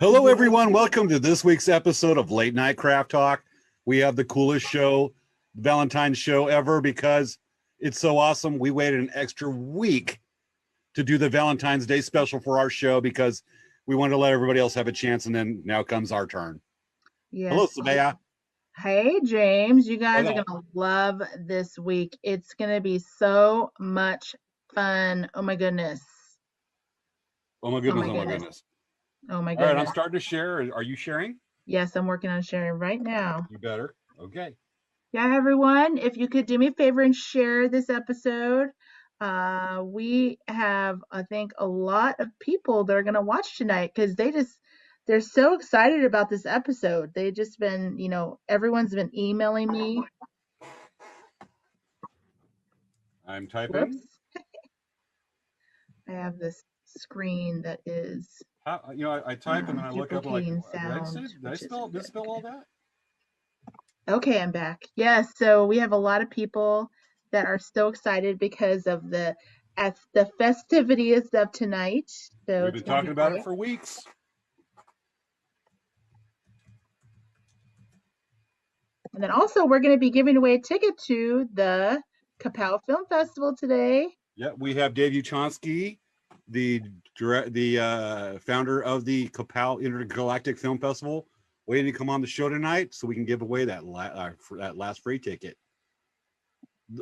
Hello, everyone. Welcome to this week's episode of Late Night Craft Talk. We have the coolest show, Valentine show ever, because it's so awesome. We waited an extra week to do the Valentine's Day special for our show because we wanted to let everybody else have a chance, and then now comes our turn. Yes. Hello, Svea. Hey, James. You guys Hello. are going to love this week. It's going to be so much fun. Oh, my goodness. Oh, my goodness. Oh, my goodness. Oh, my All goodness. right, I'm starting to share. Are you sharing? Yes, I'm working on sharing right now. You better. Okay. Yeah, everyone, if you could do me a favor and share this episode. We have, I think, a lot of people that are going to watch tonight because they're so excited about this episode. They've just been, everyone's been emailing me. I'm typing. Whoops. I have this screen that is I type and then I look up and like, sound, did I misspell all that? Okay, I'm back. Yes, so we have a lot of people that are so excited because of the festivities of tonight. So we've been talking about it for weeks. And then also we're going to be giving away a ticket to the Kapow Film Festival today. Yeah, we have Dave Uchonsky, the founder of the Kapow Intergalactic Film Festival, waiting to come on the show tonight so we can give away that last free ticket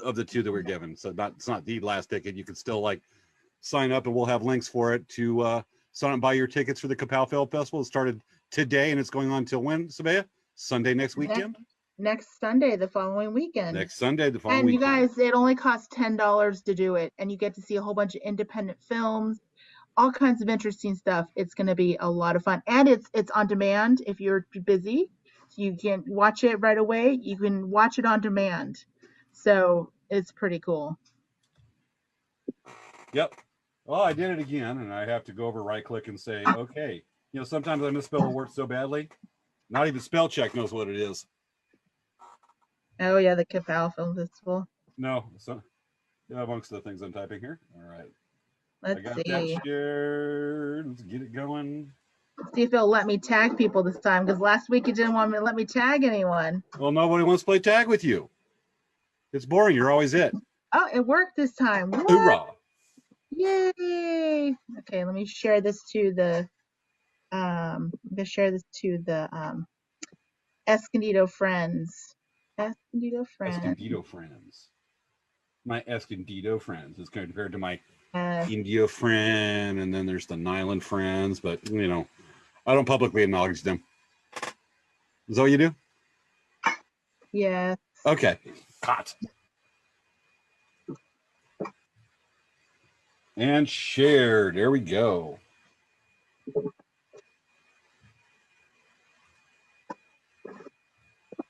of the two that we're given. So it's not the last ticket. You can still sign up, and we'll have links for it to sign up and buy your tickets for the Kapow Film Festival. It started today and it's going on until when, Svea? Sunday next weekend? Next Sunday, the following weekend. Next Sunday, the following weekend. And you guys, it only costs $10 to do it, and you get to see a whole bunch of independent films, all kinds of interesting stuff. It's going to be a lot of fun, and it's on demand. If you're busy, you can watch it right away. You can watch it on demand, so it's pretty cool. Yep. Oh, I did it again, and I have to go over, right-click, and say, okay. Sometimes I misspell a word so badly, not even spell check knows what it is. Oh yeah, the Kapow Film Festival. No, amongst the things I'm typing here. All right. Let's see. That shared. Let's get it going. See if it'll let me tag people this time, because last week it didn't want me to let me tag anyone. Well, nobody wants to play tag with you. It's boring. You're always it. Oh, it worked this time. What? Hoorah! Yay! Okay, let me share this to the Escondido friends. Escondido friends. My Escondido friends is compared to my India friend, and then there's the Nyland friends, but I don't publicly acknowledge them. Is that what you do? Yeah. Okay. Hot. And shared. There we go.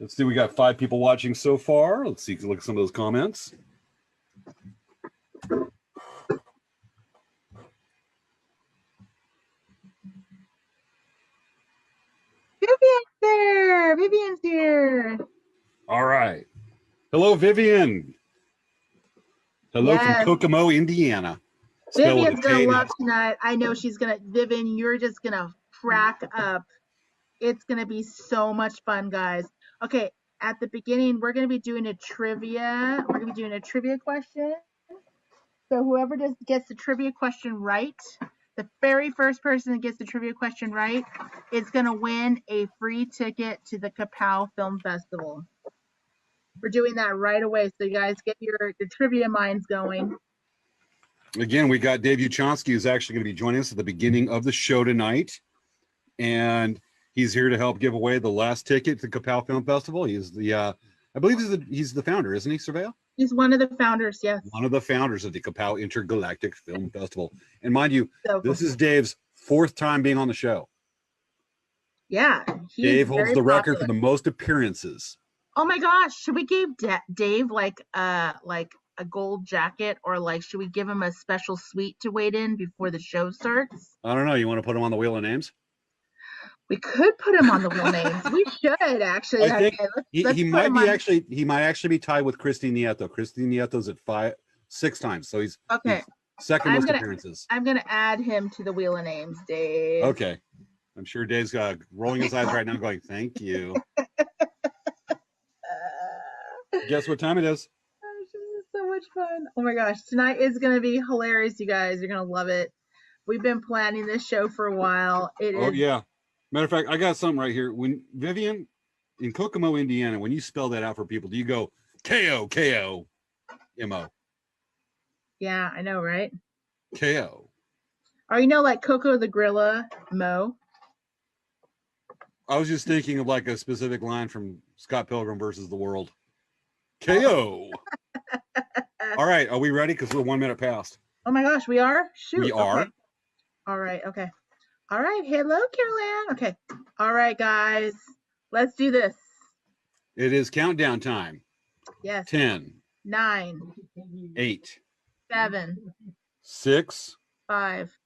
Let's see. We got 5 people watching so far. Let's see. Look at some of those comments. Vivian's there. Vivian's here. All right. Hello, Vivian. Hello from Kokomo, Indiana. Vivian's gonna love tonight. I know she's gonna. Vivian, you're just gonna crack up. It's gonna be so much fun, guys. Okay, at the beginning, we're gonna be doing a trivia. We're gonna be doing a trivia question. So whoever gets the trivia question right, the very first person that gets the trivia question right is gonna win a free ticket to the Kapow Film Festival. We're doing that right away, so you guys get your trivia minds going. Again, we got Dave Uchonsky, who's actually going to be joining us at the beginning of the show tonight, and he's here to help give away the last ticket to the Kapow Film Festival. He's the, I believe he's the founder, isn't he, Svea? He's one of the founders, yes. One of the founders of the Kapow Intergalactic Film Festival. And mind you, this is Dave's 4th time being on the show. Yeah. Dave holds the record for the most appearances. Oh my gosh, should we give Dave like a gold jacket, or should we give him a special suite to wait in before the show starts? I don't know. You want to put him on the Wheel of Names? We could put him on the Wheel of Names. We should actually. I think he might actually be tied with Christine Nieto. Christine Nieto's at 6 times, so he's second most appearances. I'm gonna add him to the Wheel of Names, Dave. Okay. I'm sure Dave's rolling his eyes right now going, thank you. Guess what time it is? This is so much fun. Oh my gosh. Tonight is going to be hilarious, you guys. You're going to love it. We've been planning this show for a while. Yeah. Matter of fact, I got something right here. When Vivian, in Kokomo, Indiana, when you spell that out for people, do you go K-O-K-O-M-O? Yeah, I know, right? K-O. Or like Coco the Gorilla, Mo. I was just thinking of like a specific line from Scott Pilgrim versus the World. K.O. All right, are we ready? Because we're 1 minute past. Oh my gosh, we are? Shoot. We are. Okay. All right, okay. All right, hello, Caroline. Okay. All right, guys. Let's do this. It is countdown time. Yes. 10. 9. 8. 7. 6. 5.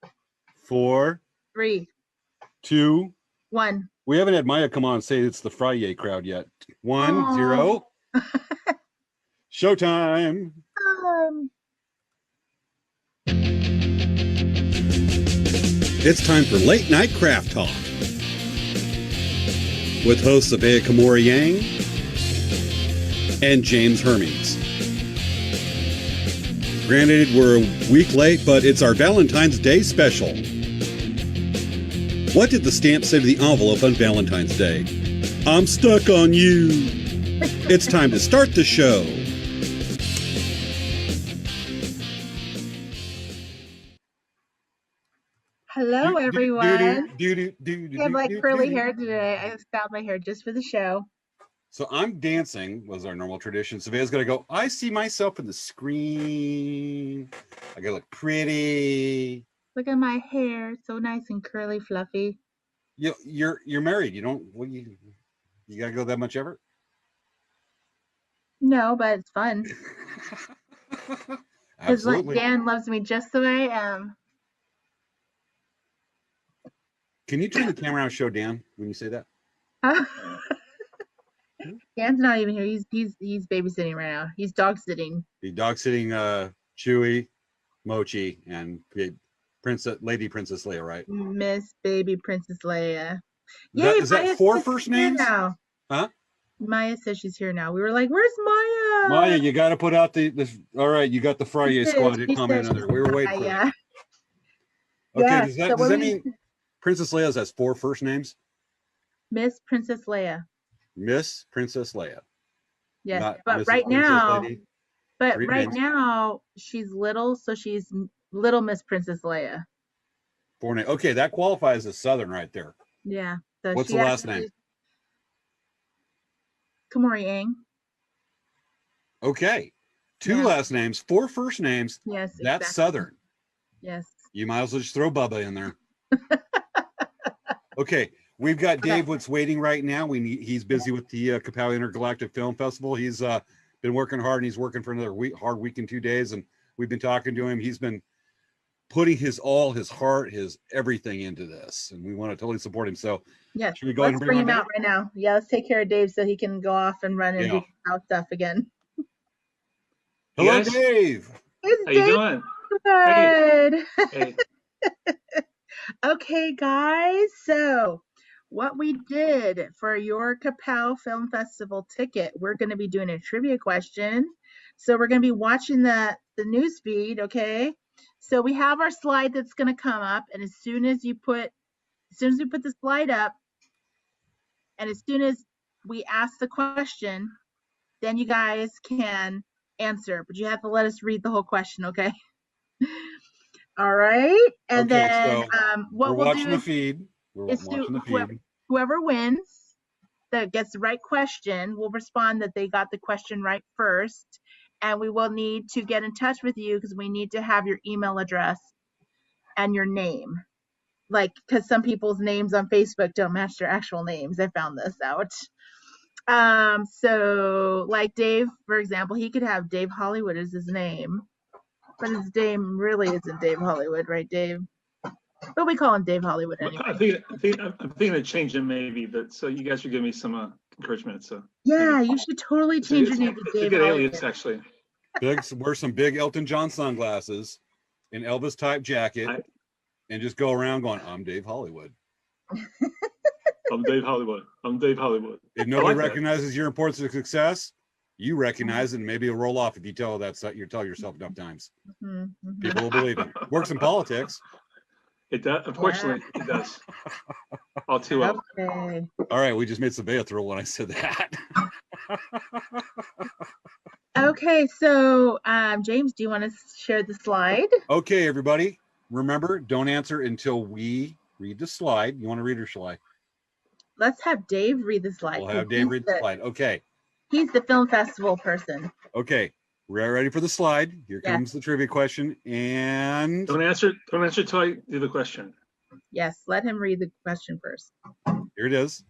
4. 3. 2. 1. We haven't had Maya come on and say it's the Friday crowd yet. 1, 0. Showtime. It's time for Late Night Craft Talk with hosts Svea Yang and James Hermes. Granted, we're a week late, but it's our Valentine's Day special. What did the stamp say to the envelope on Valentine's Day? I'm stuck on you. It's time to start the show. Hello, everyone. I have like curly hair today. I styled my hair just for the show. So I'm dancing, was our normal tradition. Svea's going to go, I see myself in the screen. I got to look pretty. Look at my hair. So nice and curly, fluffy. You're married. You don't, you got to go that much ever? No, but it's fun. Because like Dan loves me just the way I am. Can you turn the camera around and show Dan when you say that? Dan's not even here. He's babysitting right now. He's dog sitting. He's dog sitting Chewy, Mochi, and Lady Princess Leia, right? Miss Baby Princess Leia. Is that 4 first names? Now. Huh? Maya says she's here now. We were like, "Where's Maya?" Maya, you got to put out this. All right, you got the Friday squad comment on there. We were waiting for it. Okay, does that mean Princess Leia has 4 first names? Miss Princess Leia. Miss Princess Leia. Yes, but right now she's little, so she's Little Miss Princess Leia. 4 names. Okay, that qualifies as Southern right there. Yeah. So what's the last name? Yang. Okay. 2 last names, 4 first names. Yes, that's exactly. Southern. Yes. You might as well just throw Bubba in there. Okay, we've got Dave What's waiting right now. He's busy with the Kapow Intergalactic Film Festival. He's been working hard, and he's working for another hard week in 2 days. And we've been talking to him. He's been putting his all, his heart, his everything into this, and we want to totally support him. So yeah, should we go ahead and bring him out right now? Yeah, let's take care of Dave so he can go off and run and do out stuff again. Hello, yes. Dave. How you doing? Good. Hey. Okay, guys. So what we did for your Kapow Film Festival ticket, we're going to be doing a trivia question. So we're going to be watching the news feed. Okay. So we have our slide that's going to come up, and as soon as we put the slide up, and as soon as we ask the question, then you guys can answer, but you have to let us read the whole question, okay? All right, and okay, then so what we're we'll watching do the feed. We're watching the feed. Whoever wins that gets the right question will respond that they got the question right first. And we will need to get in touch with you because we need to have your email address and your name. Like, because some people's names on Facebook don't match their actual names. I found this out. So like Dave, for example, he could have Dave Hollywood as his name, but his name really isn't Dave Hollywood, right, Dave? But we call him Dave Hollywood anyway. I'm thinking of changing maybe, but so you guys should give me some encouragement. So yeah, you should totally change your name to Dave Hollywood. Alias, actually. Wear some big Elton John sunglasses, an Elvis type jacket, and just go around going, "I'm Dave Hollywood." I'm Dave Hollywood. I'm Dave Hollywood. If nobody like that. recognizes your importance of success, you recognize it, and maybe it'll roll off if you tell yourself enough times. Mm-hmm. People will believe it. Works in politics. It does. Unfortunately, it does. All too well. Okay. All right, we just made Svea throw when I said that. Okay, so James, do you want to share the slide? Okay, everybody. Remember, don't answer until we read the slide. You want to read or shall I? Let's have Dave read the slide. We'll have Dave read the slide. Okay. He's the film festival person. Okay. We're ready for the slide. Here comes the trivia question. And Don't answer until I do the question. Yes, let him read the question first. here it is.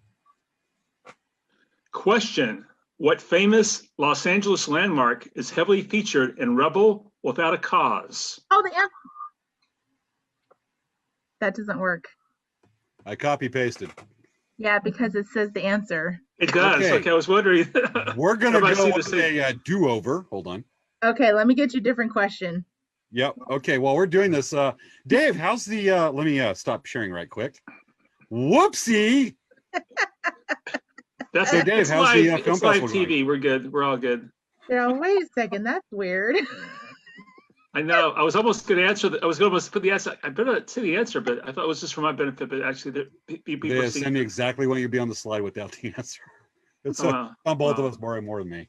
Question: what famous Los Angeles landmark is heavily featured in Rebel Without a Cause? Oh, the answer. That doesn't work. I copy pasted. Yeah, because it says the answer. It does. Okay, I was wondering. We're gonna Everybody go see with the a do-over. Hold on. Okay, let me get you a different question. Yep. Okay. While we're doing this, Dave, how's the? Let me stop sharing right quick. Whoopsie. That's So it. Dave, It's how's live, the film it's live festival TV. We're good. We're all good. Now, wait a second. That's weird. I know. I was almost going to answer. I was almost put the answer. I better say the answer, but I thought it was just for my benefit. But actually, people They see. send me exactly when you'd be on the slide without the answer. It's on both of us more and more than me.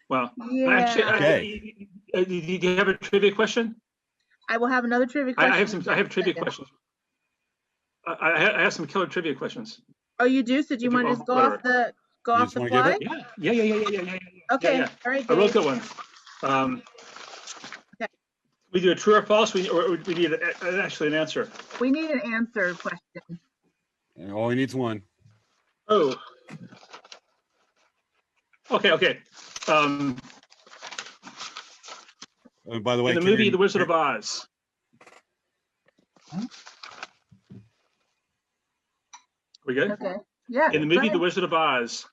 Well, Yeah. actually, Okay. do you have a trivia question? I will have another trivia question. I have trivia questions. I have some killer trivia questions. Oh, you do? So do you want to just go off the wanna give fly? it? Yeah. Okay. Yeah. All right, I wrote Dave. that one. Okay. We do a true or false, or we need actually an answer. We need an answer question. And all he needs one. Oh. Okay. And by the way, In the movie The Wizard of Oz. We good? Okay. Yeah. In the movie The Wizard of Oz,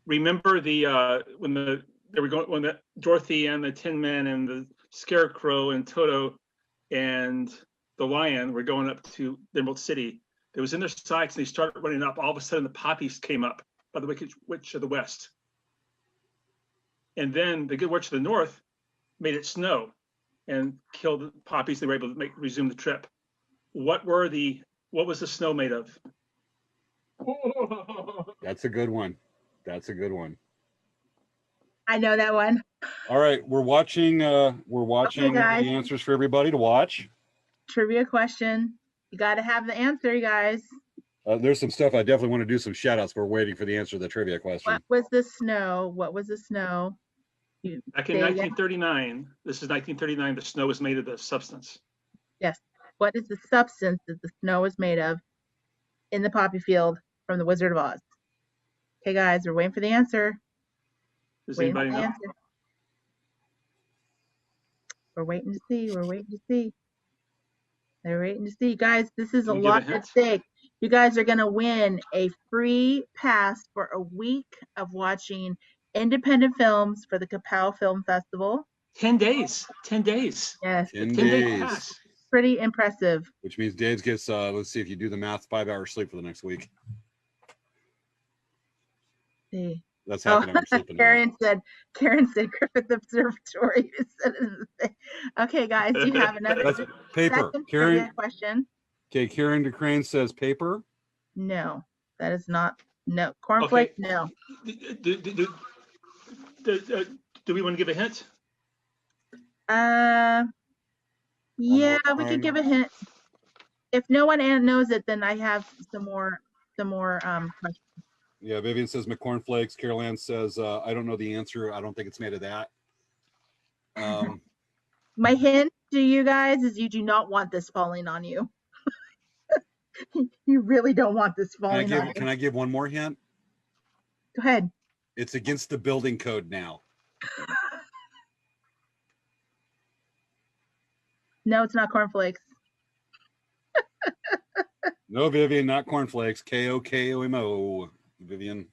remember when Dorothy and the Tin Man and the Scarecrow and Toto and the Lion were going up to the Emerald City. It was in their sights and they started running up. All of a sudden, the poppies came up by the Wicked Witch of the West. And then the Good Witch of the North made it snow and killed the poppies. They were able to resume the trip. What was the snow made of? That's a good one. That's a good one. I know that one. All right, we're watching the answers for everybody to watch. Trivia question. You got to have the answer, you guys. There's some stuff I definitely want to do some shout outs. We're waiting for the answer to the trivia question. What was the snow? What was the snow? Back in 1939, this is 1939, the snow was made of the substance. Yes. What is the substance that the snow is made of in the poppy field from the Wizard of Oz? Okay, guys, we're waiting for the answer. Does anybody know? We're waiting to see. We're waiting to see. They're waiting to see. Guys, this is a Can you give a lot at hint? stake. You guys are going to win a free pass for a week of watching independent films for the Kapow Film Festival. 10 days. 10 days. Yes. 10 10-day days. pass. Pretty impressive. Which means Dave gets, let's see if you do the math, 5 hours sleep for the next week. See. That's half an hour sleep. Karen said Griffith Observatory. Okay, guys, do you have another That's paper. Karen question? Okay, Karen DeCrane says paper. No, that is not. No, cornflake. Okay. No. Do we want to give a hint? Yeah, we could give a hint. If no one knows it, then I have some more questions. Yeah, Vivian says McCornflakes. Carol Ann says, I don't know the answer. I don't think it's made of that. My hint to you guys is you do not want this falling on you. You really don't want this falling on you. Can I give one more hint? Go ahead. It's against the building code now. No, it's not cornflakes. No, Vivian, not cornflakes. KOKOMO. Vivian.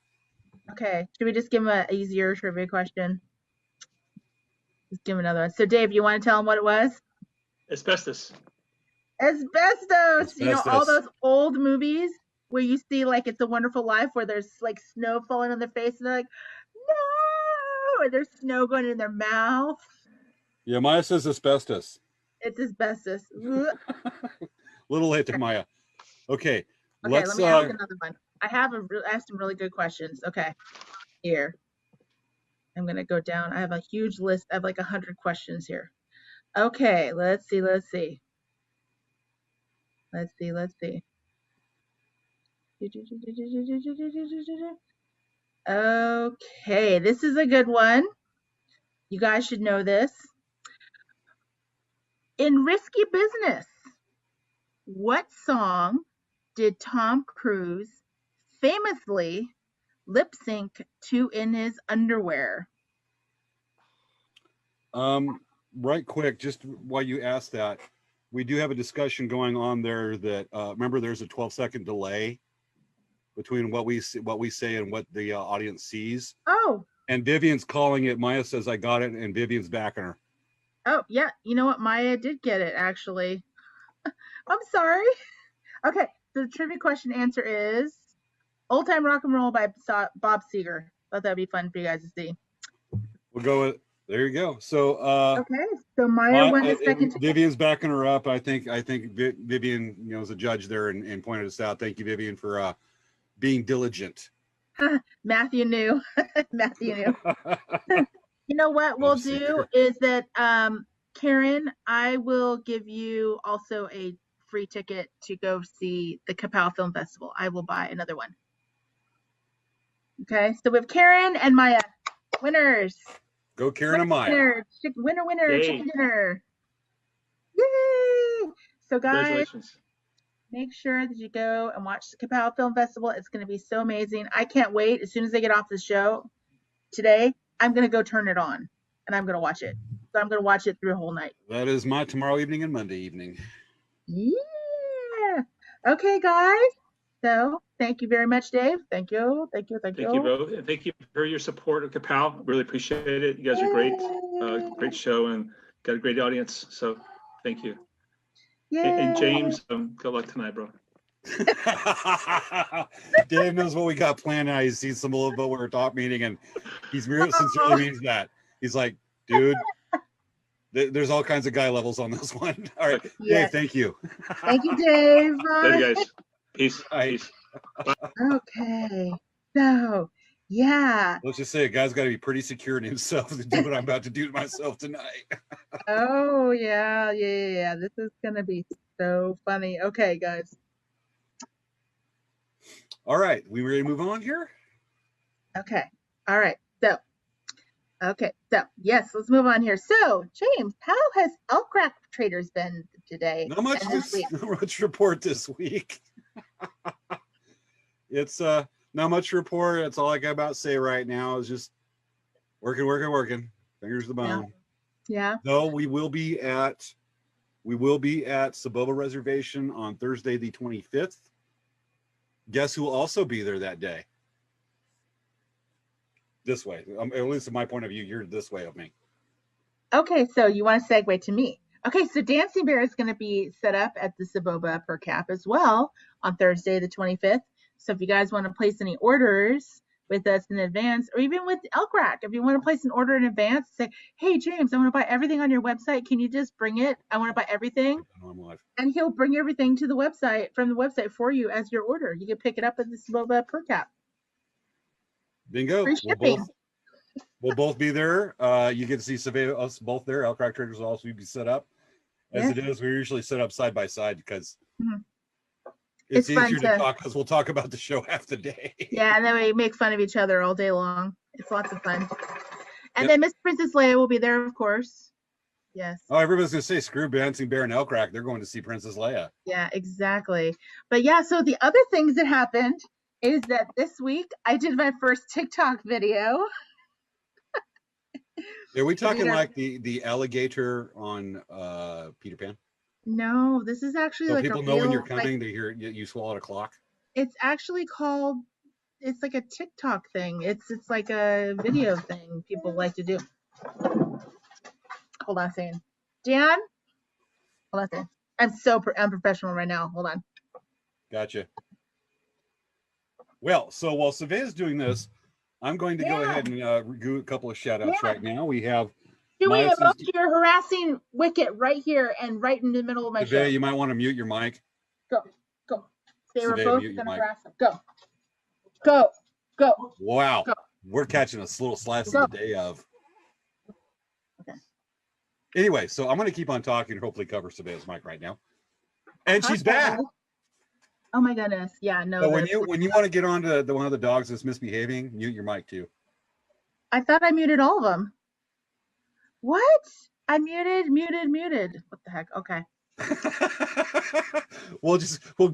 Okay. Should we just give him an easier trivia question? Just give him another one. So, Dave, you want to tell him what it was? Asbestos. Asbestos. You know, all those old movies where you see like It's a Wonderful Life, where there's like snow falling on their face, and they're like, no, or there's snow going in their mouth. Yeah, Maya says asbestos. It's asbestos. Ugh. Little late to Maya. Okay, Okay, let's. let me ask another one. I have some really good questions. Okay, here. I'm gonna go down. I have a huge list. I have like 100 questions here. Okay, let's see. Okay, this is a good one. You guys should know this. In Risky Business, what song did Tom Cruise famously lip sync to in his underwear? Right quick, just while you ask that, we do have a discussion going on there that remember there's a 12-second delay between what we say and what the audience sees. Oh. And Vivian's calling it. Maya says I got it, and Vivian's backing her. Oh, yeah. You know what? Maya did get it, actually. I'm sorry. Okay, so the trivia question answer is Old Time Rock and Roll by Bob Seger. Thought that'd be fun for you guys to see. We'll go with, there you go. So okay, so Maya won the second. Vivian's backing her up. I think Vivian, is a judge there and pointed us out. Thank you, Vivian, for being diligent. Matthew knew. Matthew knew. You know what we'll do is that Karen, I will give you also a free ticket to go see the Kapow Film Festival. I will buy another one. Okay, so we have Karen and Maya. Winners. Go Karen and Maya. Winner, Yay. Chicken dinner. Yay! So guys, make sure that you go and watch the Kapow Film Festival. It's going to be so amazing. I can't wait. As soon as I get off the show today, I'm going to go turn it on and I'm going to watch it. So I'm going to watch it through the whole night. That is my tomorrow evening and Monday evening. Yeah. Okay, guys. So thank you very much, Dave. Thank you. Thank you, Bo. And thank you for your support of Kapow. Really appreciate it. You guys are great. Great show and got a great audience. So thank you. And James, good luck tonight, bro. Dave knows what we got planned. I see some little bit we're top meeting, and he's really sincerely means that. He's like, dude, there's all kinds of guy levels on this one. All right, yes. Dave, thank you. Thank you, Dave. Later, guys. Peace. Peace. Okay, so yeah. Let's just say a guy's got to be pretty secure in himself to do what I'm about to do to myself tonight. Oh yeah. This is gonna be so funny. Okay, guys. All right, we ready to move on here? Okay. All right. So yes, let's move on here. So, James, how has elk rack traders been today? Not much report this week. It's not much report. That's all I got about to say right now. Is just working. Fingers to the bone. Yeah. No, we will be at Saboba Reservation on Thursday the 25th. Guess who will also be there that day? This way. At least from my point of view, you're this way of me. Okay, so you want to segue to me. Okay, so Dancing Bear is going to be set up at the Saboba per cap as well on Thursday the 25th. So if you guys want to place any orders with us in advance, or even with Elk Rack, if you want to place an order in advance, say, hey, James, I want to buy everything on your website. Can you just bring it? I want to buy everything. And he'll bring everything to the website, from the website for you as your order. You can pick it up at the Saboba per cap. Bingo. We'll both be there. You get to see us both there. Elk Rack Traders will also be set up. As it is, we're usually set up side by side because it's easier to talk, because we'll talk about the show half the day. Yeah, and then we make fun of each other all day long. It's lots of fun. And then Miss Princess Leia will be there, of course. Yes. Oh, everybody's going to say, screw Dancing Bear and Elk Rack. They're going to see Princess Leia. Yeah, exactly. But yeah, so the other things that happened is that this week I did my first TikTok video. Are we talking like the alligator on Peter Pan? No, this is actually so like people know when you're coming. They hear you swallowed a clock. It's actually called. It's like a TikTok thing. It's like a video thing people like to do. Hold on a second, Dan. Hold on a second. I'm so unprofessional right now. Hold on. Gotcha. Well, so while Svea's doing this, I'm going to go ahead and do a couple of shout outs right now. We have Chewy, about your harassing Wicket right here and right in the middle of my show. Svea, you might want to mute your mic. Go. They were both going to harass him. Go. Wow. Go. We're catching a little slice of the day of. Okay. Anyway, so I'm going to keep on talking and hopefully cover Svea's mic right now. And she's back. Oh my goodness. Yeah, no. So when you want to get on to one of the dogs that's misbehaving, mute your mic too. I thought I muted all of them. What? I muted. What the heck? Okay. we'll go. We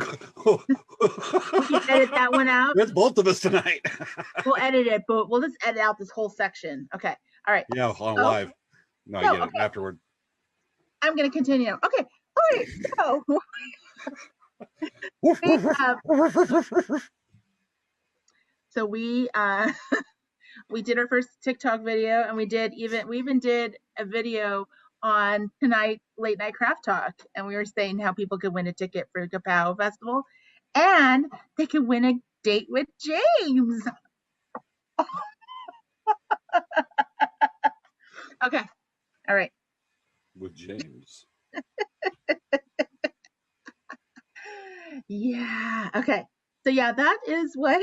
can edit that one out. That's both of us tonight. We'll edit it, but we'll just edit out this whole section. Okay. All right. Yeah, on live. No, I get it afterward. I'm going to continue. Okay. All right. So. So we did our first TikTok video, and we even did a video on tonight late night craft talk, and we were saying how people could win a ticket for the Kapow Festival, and they could win a date with James. Okay, all right. With James. Yeah. Okay. So yeah, that is what.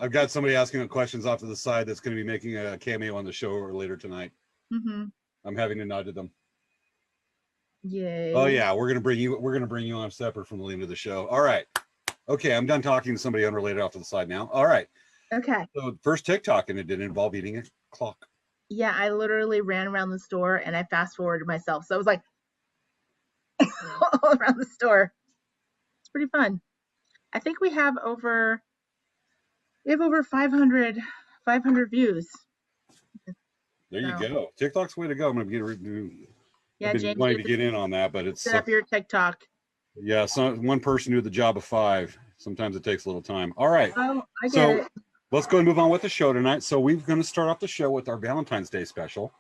I've got somebody asking questions off to the side that's going to be making a cameo on the show or later tonight. Mm-hmm. I'm having to nod to them. Yay. Oh yeah, we're gonna bring you on separate from the end of the show. All right. Okay, I'm done talking to somebody unrelated off to the side now. All right. Okay. So first TikTok, and it didn't involve eating a clock. Yeah, I literally ran around the store and I fast forwarded myself. So I was like all around the store. It's pretty fun. I think we have over 500 views. There you go. TikTok's the way to go. I'm gonna get Yeah, I've been James, wanting to get in on that, but it's set up your TikTok. Yeah, one person do the job of 5. Sometimes it takes a little time. All right. Oh, I get it. Let's go and move on with the show tonight. So we're going to start off the show with our Valentine's Day special.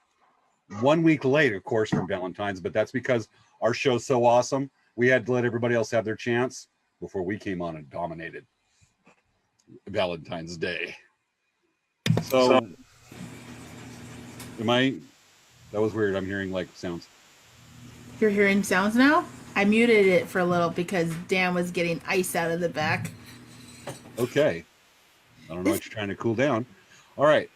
1 week late, of course, from Valentine's, but that's because our show's so awesome. We had to let everybody else have their chance before we came on and dominated Valentine's Day. So that was weird. I'm hearing like sounds. You're hearing sounds now? I muted it for a little because Dan was getting ice out of the back. Okay. I don't know what you're trying to cool down. All right.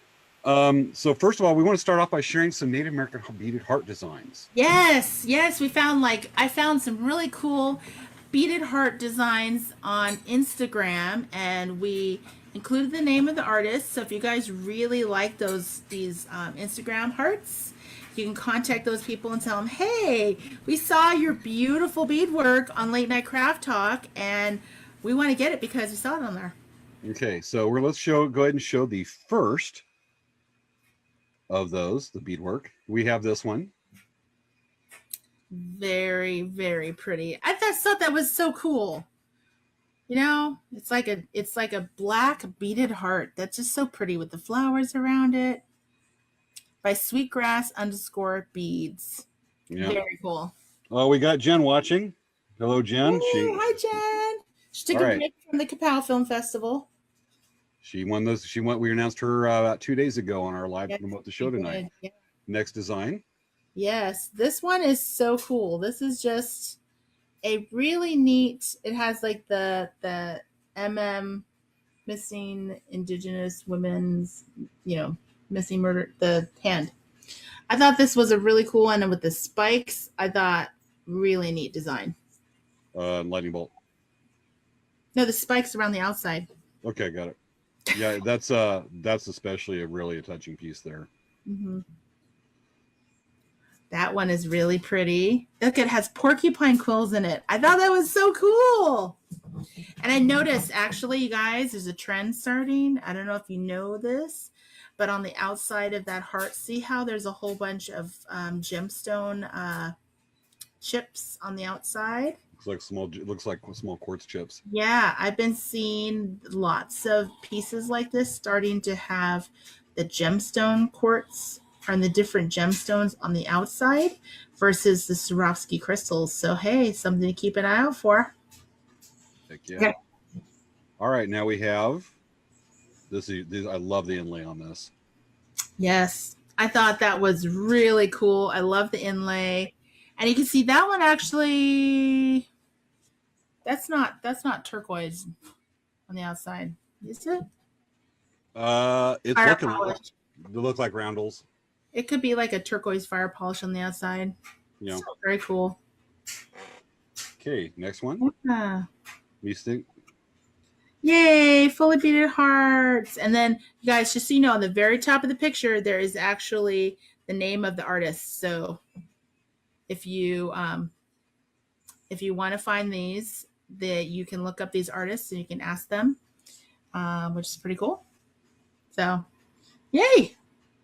So first of all, we want to start off by sharing some Native American beaded heart designs. Yes. I found some really cool beaded heart designs on Instagram, and we included the name of the artist. So if you guys really like these Instagram hearts, you can contact those people and tell them, hey, we saw your beautiful beadwork on Late Night Craft Talk, and we want to get it because we saw it on there. Okay, so let's go ahead and show the first of those, the beadwork. We have this one. Very, very pretty. I just thought that was so cool. You know, it's like a black beaded heart that's just so pretty with the flowers around it. By Sweetgrass_beads. Yeah. Very cool. Oh, we got Jen watching. Hello, Jen. Hi, Jen. She took a break from the Kapow Film Festival. She won this. We announced her about 2 days ago on our live about the show tonight. Yeah. Next design. Yes, this one is so cool. This is just a really neat. It has like the missing Indigenous women's, missing murder, the hand. I thought this was a really cool one, and with the spikes, I thought really neat design. Lightning bolt. No, the spikes around the outside. Okay, got it. Yeah, that's especially a touching piece there. Mm-hmm. That one is really pretty. Look, it has porcupine quills in it. I thought that was so cool. And I noticed, actually, you guys, there's a trend starting. I don't know if you know this, but on the outside of that heart, see how there's a whole bunch of gemstone chips on the outside? Looks like small quartz chips. Yeah, I've been seeing lots of pieces like this starting to have the gemstone quartz and the different gemstones on the outside versus the Swarovski crystals. So, hey, something to keep an eye out for. Heck yeah. Okay. All right, now we have this. I love the inlay on this. Yes. I thought that was really cool. I love the inlay. And you can see that one actually that's not turquoise on the outside. Is it? It's Fire looking. polish. They look like roundels. It could be like a turquoise fire polish on the outside. You know. So very cool. Okay, next one. Yeah. You think? Yay, fully beaded hearts. And then, you guys, just so you know, on the very top of the picture, there is actually the name of the artist. So if you want to find these, that you can look up these artists and you can ask them, which is pretty cool. So, yay.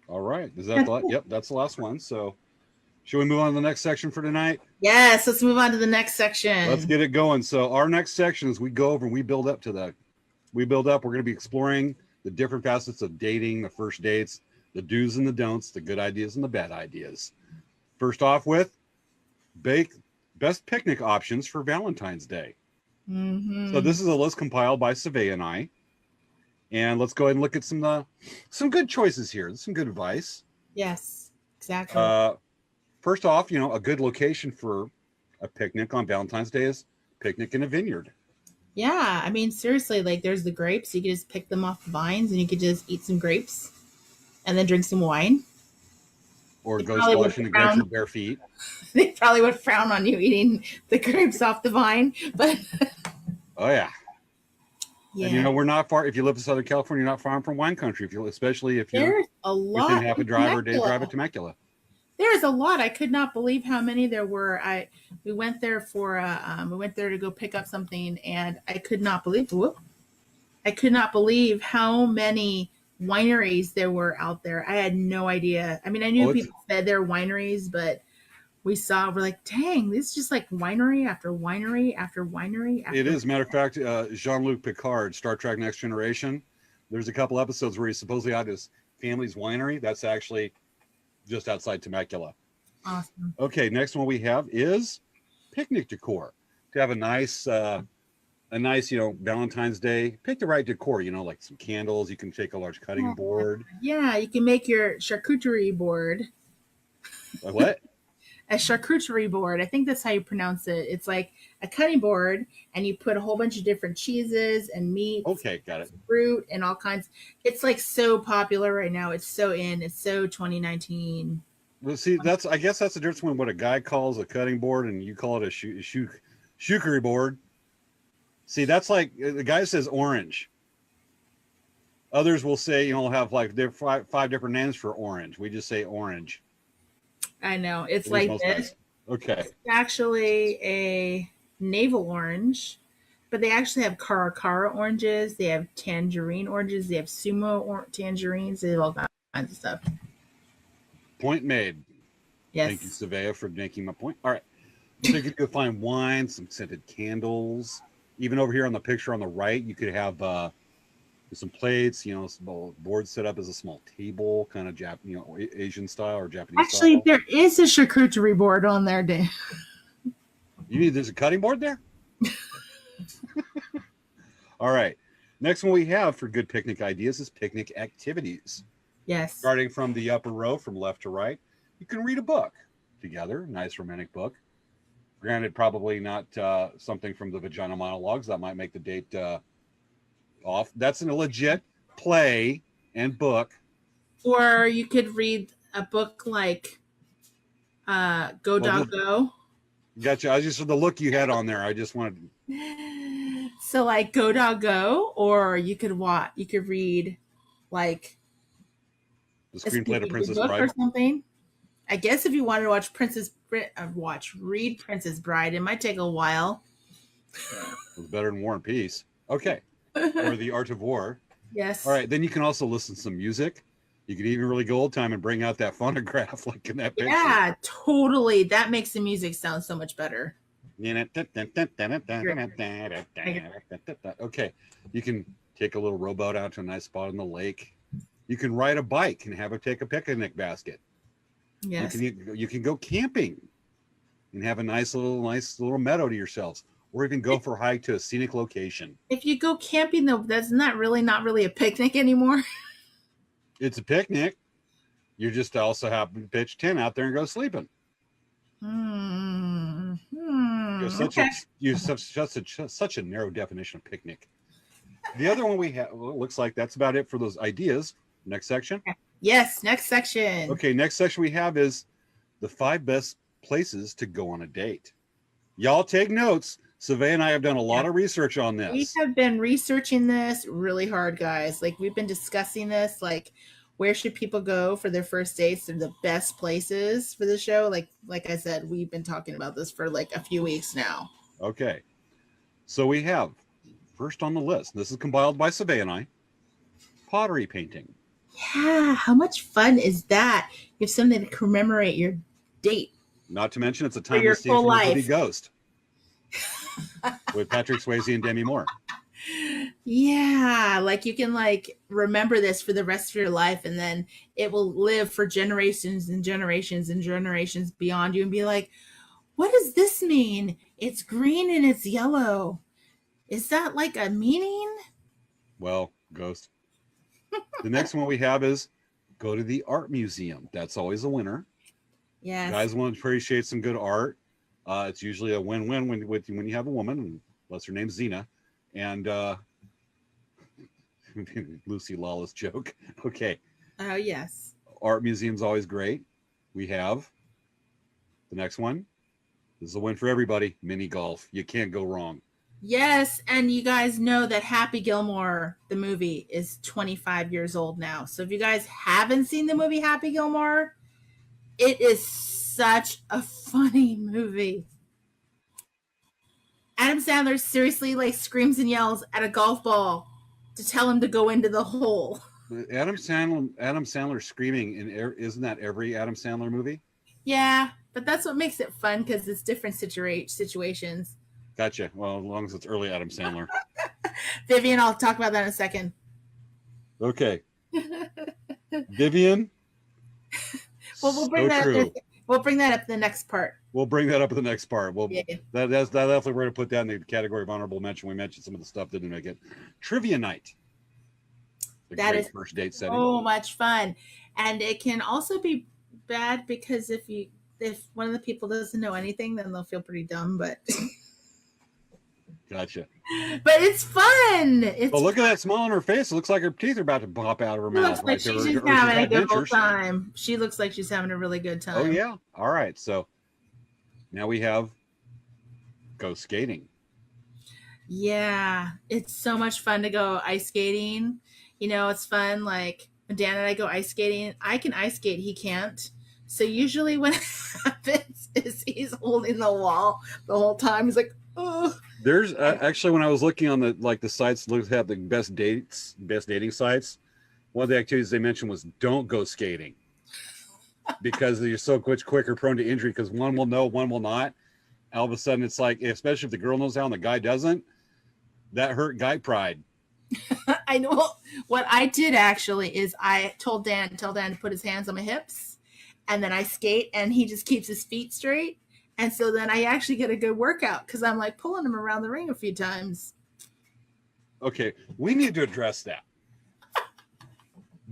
All right. Is that the? Yep, that's the last one. So, should we move on to the next section for tonight? Yes, let's move on to the next section. Let's get it going. So, our next section is we go over and we build up to that. We build up. We're going to be exploring the different facets of dating, the first dates, the do's and the don'ts, the good ideas and the bad ideas. First off with best picnic options for Valentine's Day. Mm-hmm. So this is a list compiled by Svea and I. And let's go ahead and look at some good choices here. Some good advice. Yes, exactly. First off, a good location for a picnic on Valentine's Day is picnic in a vineyard. Yeah, I mean, seriously, like there's the grapes. You could just pick them off the vines and you could just eat some grapes and then drink some wine. Or go splash in the grapes with bare feet. They probably would frown on you eating the grapes off the vine, but oh yeah. Yeah. And we're not far. If you live in Southern California, you're not far from wine country. Especially if you're there's a lot within half a drive or day's drive of Temecula. There's a lot. I could not believe how many there were. We went there to go pick up something, and I could not believe how many wineries there were out there. I had no idea. I mean, I knew people said they're wineries, but we're like, dang, this is just like winery after winery after winery. It is. Matter of fact, Jean-Luc Picard, Star Trek Next Generation, there's a couple episodes where he's supposedly at his family's winery. That's actually just outside Temecula. Awesome. Okay, next one we have is picnic decor. To have a nice Valentine's Day, pick the right decor, like some candles. You can take a large cutting board. Yeah, you can make your charcuterie board. What? A charcuterie board. I think that's how you pronounce it. It's like a cutting board, and you put a whole bunch of different cheeses and meats. Okay, got it. Fruit and all kinds. It's like so popular right now. It's so in. It's so 2019. Well, see, I guess that's the difference between what a guy calls a cutting board and you call it a charcuterie board. See, that's like the guy says orange. Others will say, have like five different names for orange. We just say orange. I know. It's like this. Guys. Okay. It's actually a navel orange, but they actually have cara oranges. They have tangerine oranges. They have sumo tangerines. They have all kinds of stuff. Point made. Yes. Thank you, Svea, for making my point. All right. So you could find wine, some scented candles. Even over here on the picture on the right, you could have some plates, some board set up as a small table, kind of Asian style or Japanese Actually, style. there is a charcuterie board on there, Dan. There's a cutting board there? All right. Next one we have for good picnic ideas is picnic activities. Yes. Starting from the upper row, from left to right, you can read a book together, nice romantic book. Granted, probably not something from the Vagina Monologues. That might make the date off. That's a legit play and book. Or you could read a book like Go Dog Go. Gotcha. I just, the look you had on there, I just wanted. So like Go Dog Go, or you could read like the screenplay to Princess Bride or something. I guess if you wanted to read Princess Bride, it might take a while. It was better than War and Peace. Okay. Or The Art of War. Yes. All right. Then you can also listen to some music. You could even really go old time and bring out that phonograph like in that picture. Yeah, totally. That makes the music sound so much better. Okay. You can take a little rowboat out to a nice spot on the lake. You can ride a bike and take a picnic basket. Yes. You can go camping and have a nice little meadow to yourselves. or even go for a hike to a scenic location. If you go camping, though, that's not really a picnic anymore. It's a picnic. You just also happen to pitch tent out there and go sleeping. You have such a narrow definition of picnic. The other one we have, well, it looks like that's about it for those ideas. Next section. Yes, next section. Okay, next section we have is the 5 best places to go on a date. Y'all take notes. Svea and I have done a lot of research on this. We have been researching this really hard, guys. Like, we've been discussing this, like, where should people go for their first dates and the best places for the show. Like I said, we've been talking about this for like a few weeks now. Okay. So we have, first on the list, this is compiled by Svea and I, pottery painting. Yeah, how much fun is that? You have something to commemorate your date. Not to mention it's a timeless scene from the movie Ghost with Patrick Swayze and Demi Moore. Yeah, like you can like remember this for the rest of your life, and then it will live for generations and generations and generations beyond you and be like, what does this mean? It's green and it's yellow. Is that like a meaning? Well, Ghost. The next one we have is go to the art museum. That's always a winner. Yeah. Guys want to appreciate some good art. It's usually a win-win when you have a woman, unless her name's Xena. And Lucy Lawless joke. Okay. Oh, yes. Art museum's always great. We have the next one. This is a win for everybody. Mini golf. You can't go wrong. Yes, and you guys know that Happy Gilmore, the movie, is 25 years old now. So if you guys haven't seen the movie Happy Gilmore, it is such a funny movie. Adam Sandler seriously like screams and yells at a golf ball to tell him to go into the hole. Adam Sandler screaming isn't that every Adam Sandler movie? Yeah, but that's what makes it fun because it's different situations. Gotcha. Well, as long as it's early Adam Sandler. Vivian, I'll talk about that in a second. Okay. Vivian. Well, we'll bring that up in the next part. We'll bring that up in the next part. Well, yeah. That's definitely we're going to put that in the category of honorable mention. We mentioned some of the stuff that didn't make it. Trivia night. That is first date setting. So much fun, and it can also be bad because if one of the people doesn't know anything, then they'll feel pretty dumb. But gotcha. But it's fun. Well, look at that smile on her face. It looks like her teeth are about to pop out of her mouth. Looks like she's just having a good old time. She looks like she's having a really good time. Oh yeah. All right. So now we have go skating. Yeah, it's so much fun to go ice skating. You know, it's fun. Like when Dan and I go ice skating, I can ice skate. He can't. So usually what happens is he's holding the wall the whole time. He's like, oh. There's actually, when I was looking on the sites, looked at the best dating sites. One of the activities they mentioned was don't go skating because you're so much quicker prone to injury because one will know, one will not. All of a sudden, it's like, especially if the girl knows how and the guy doesn't, that hurt guy pride. I know. What I did actually is I told Dan to put his hands on my hips, and then I skate, and he just keeps his feet straight. And so then I actually get a good workout because I'm like pulling him around the ring a few times. Okay, we need to address that.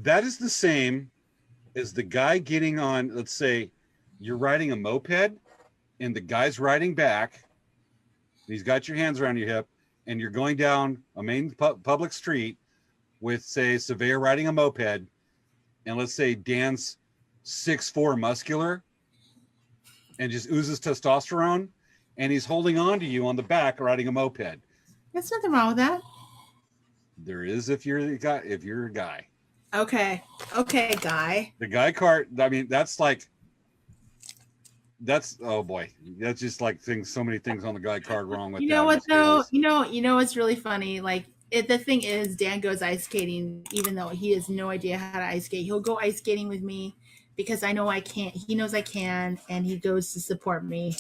That is the same as the guy getting on, let's say you're riding a moped and the guy's riding back. He's got your hands around your hip and you're going down a main public street with, say, Svea riding a moped. And let's say Dan's 6'4" muscular and just oozes testosterone, and he's holding on to you on the back riding a moped. There's nothing wrong with that. There is if you're a guy. Okay, guy. The guy cart. I mean, that's oh boy, that's just like so many things on the guy card wrong with. You know what though? You know what's really funny? Like the thing is, Dan goes ice skating even though he has no idea how to ice skate. He'll go ice skating with me because I know I can't. He knows I can, and he goes to support me.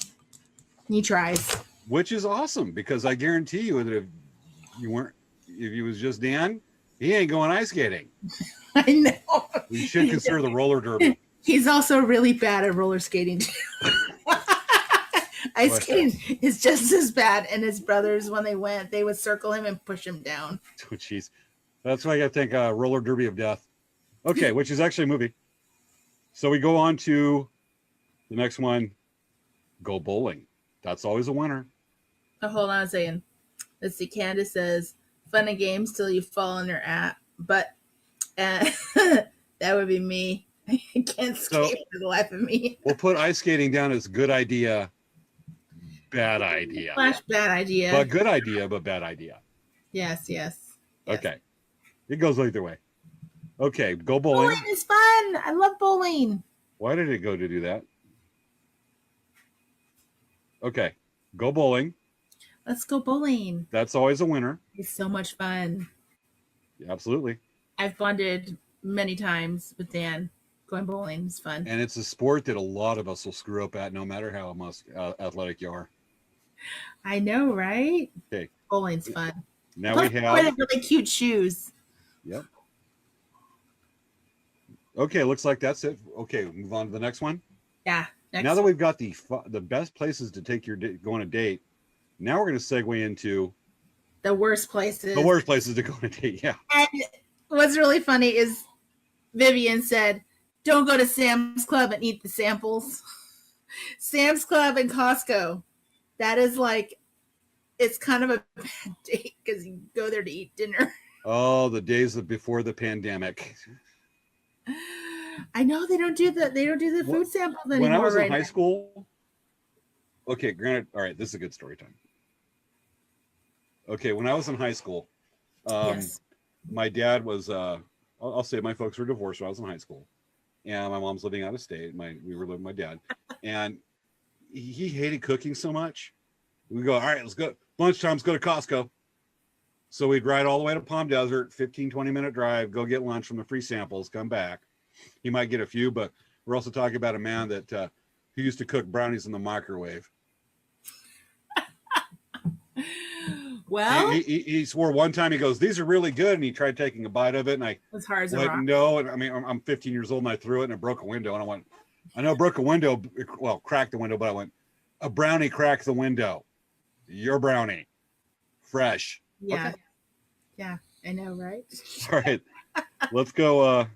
He tries. Which is awesome because I guarantee you that if he was just Dan, he ain't going ice skating. I know. We should consider the roller derby. He's also really bad at roller skating too. Ice What? skating is just as bad. And his brothers, when they went, they would circle him and push him down. Oh, jeez. That's why I got to think Roller Derby of Death. Okay, which is actually a movie. So we go on to the next one. Go bowling. That's always a winner. Oh, hold on a second. Let's see. Candace says, fun and games till you fall in her app. But that would be me. I can't skate for the life of me. We'll put ice skating down as good idea, bad idea. Slash bad idea. But good idea, but bad idea. Yes. Okay. It goes either way. Okay, go bowling. Bowling is fun. I love bowling. Why did it go to do that? Okay, go bowling. Let's go bowling. That's always a winner. It's so much fun. Yeah, absolutely. I've bonded many times with Dan. Going bowling is fun. And it's a sport that a lot of us will screw up at no matter how athletic you are. I know, right? Okay. Bowling's fun. Now Plus, we have really cute shoes. Yep. Okay, looks like that's it. Okay, move on to the next one. Yeah. Now that we've got the best places to take your go on a date, now we're going to segue into the worst places. The worst places to go on a date. Yeah. And what's really funny is Vivian said, "Don't go to Sam's Club and eat the samples." Sam's Club and Costco. That is like, it's kind of a bad date because you go there to eat dinner. Oh, the days before the pandemic. I know they don't do the food samples anymore. When I was in high school, okay, granted, all right, this is a good story time. Okay, when I was in high school, yes. My dad was I'll say my folks were divorced when I was in high school, and my mom's living out of state. We were living with my dad, and he hated cooking so much. We go, all right, let's go lunchtime. Let's go to Costco. So we'd ride all the way to Palm Desert, 15-20 minute drive, go get lunch from the free samples, come back. He might get a few, but we're also talking about a man that who used to cook brownies in the microwave. Well, he swore one time, he goes, these are really good, and he tried taking a bite of it, and I as hard as went, no, and I mean, I'm 15 years old, and I threw it, and it broke a window, and I went, I know it broke a window, well, cracked the window, but I went, a brownie cracked the window. Your brownie, fresh. Yeah. Okay. Yeah, I know, right? All right. Let's go.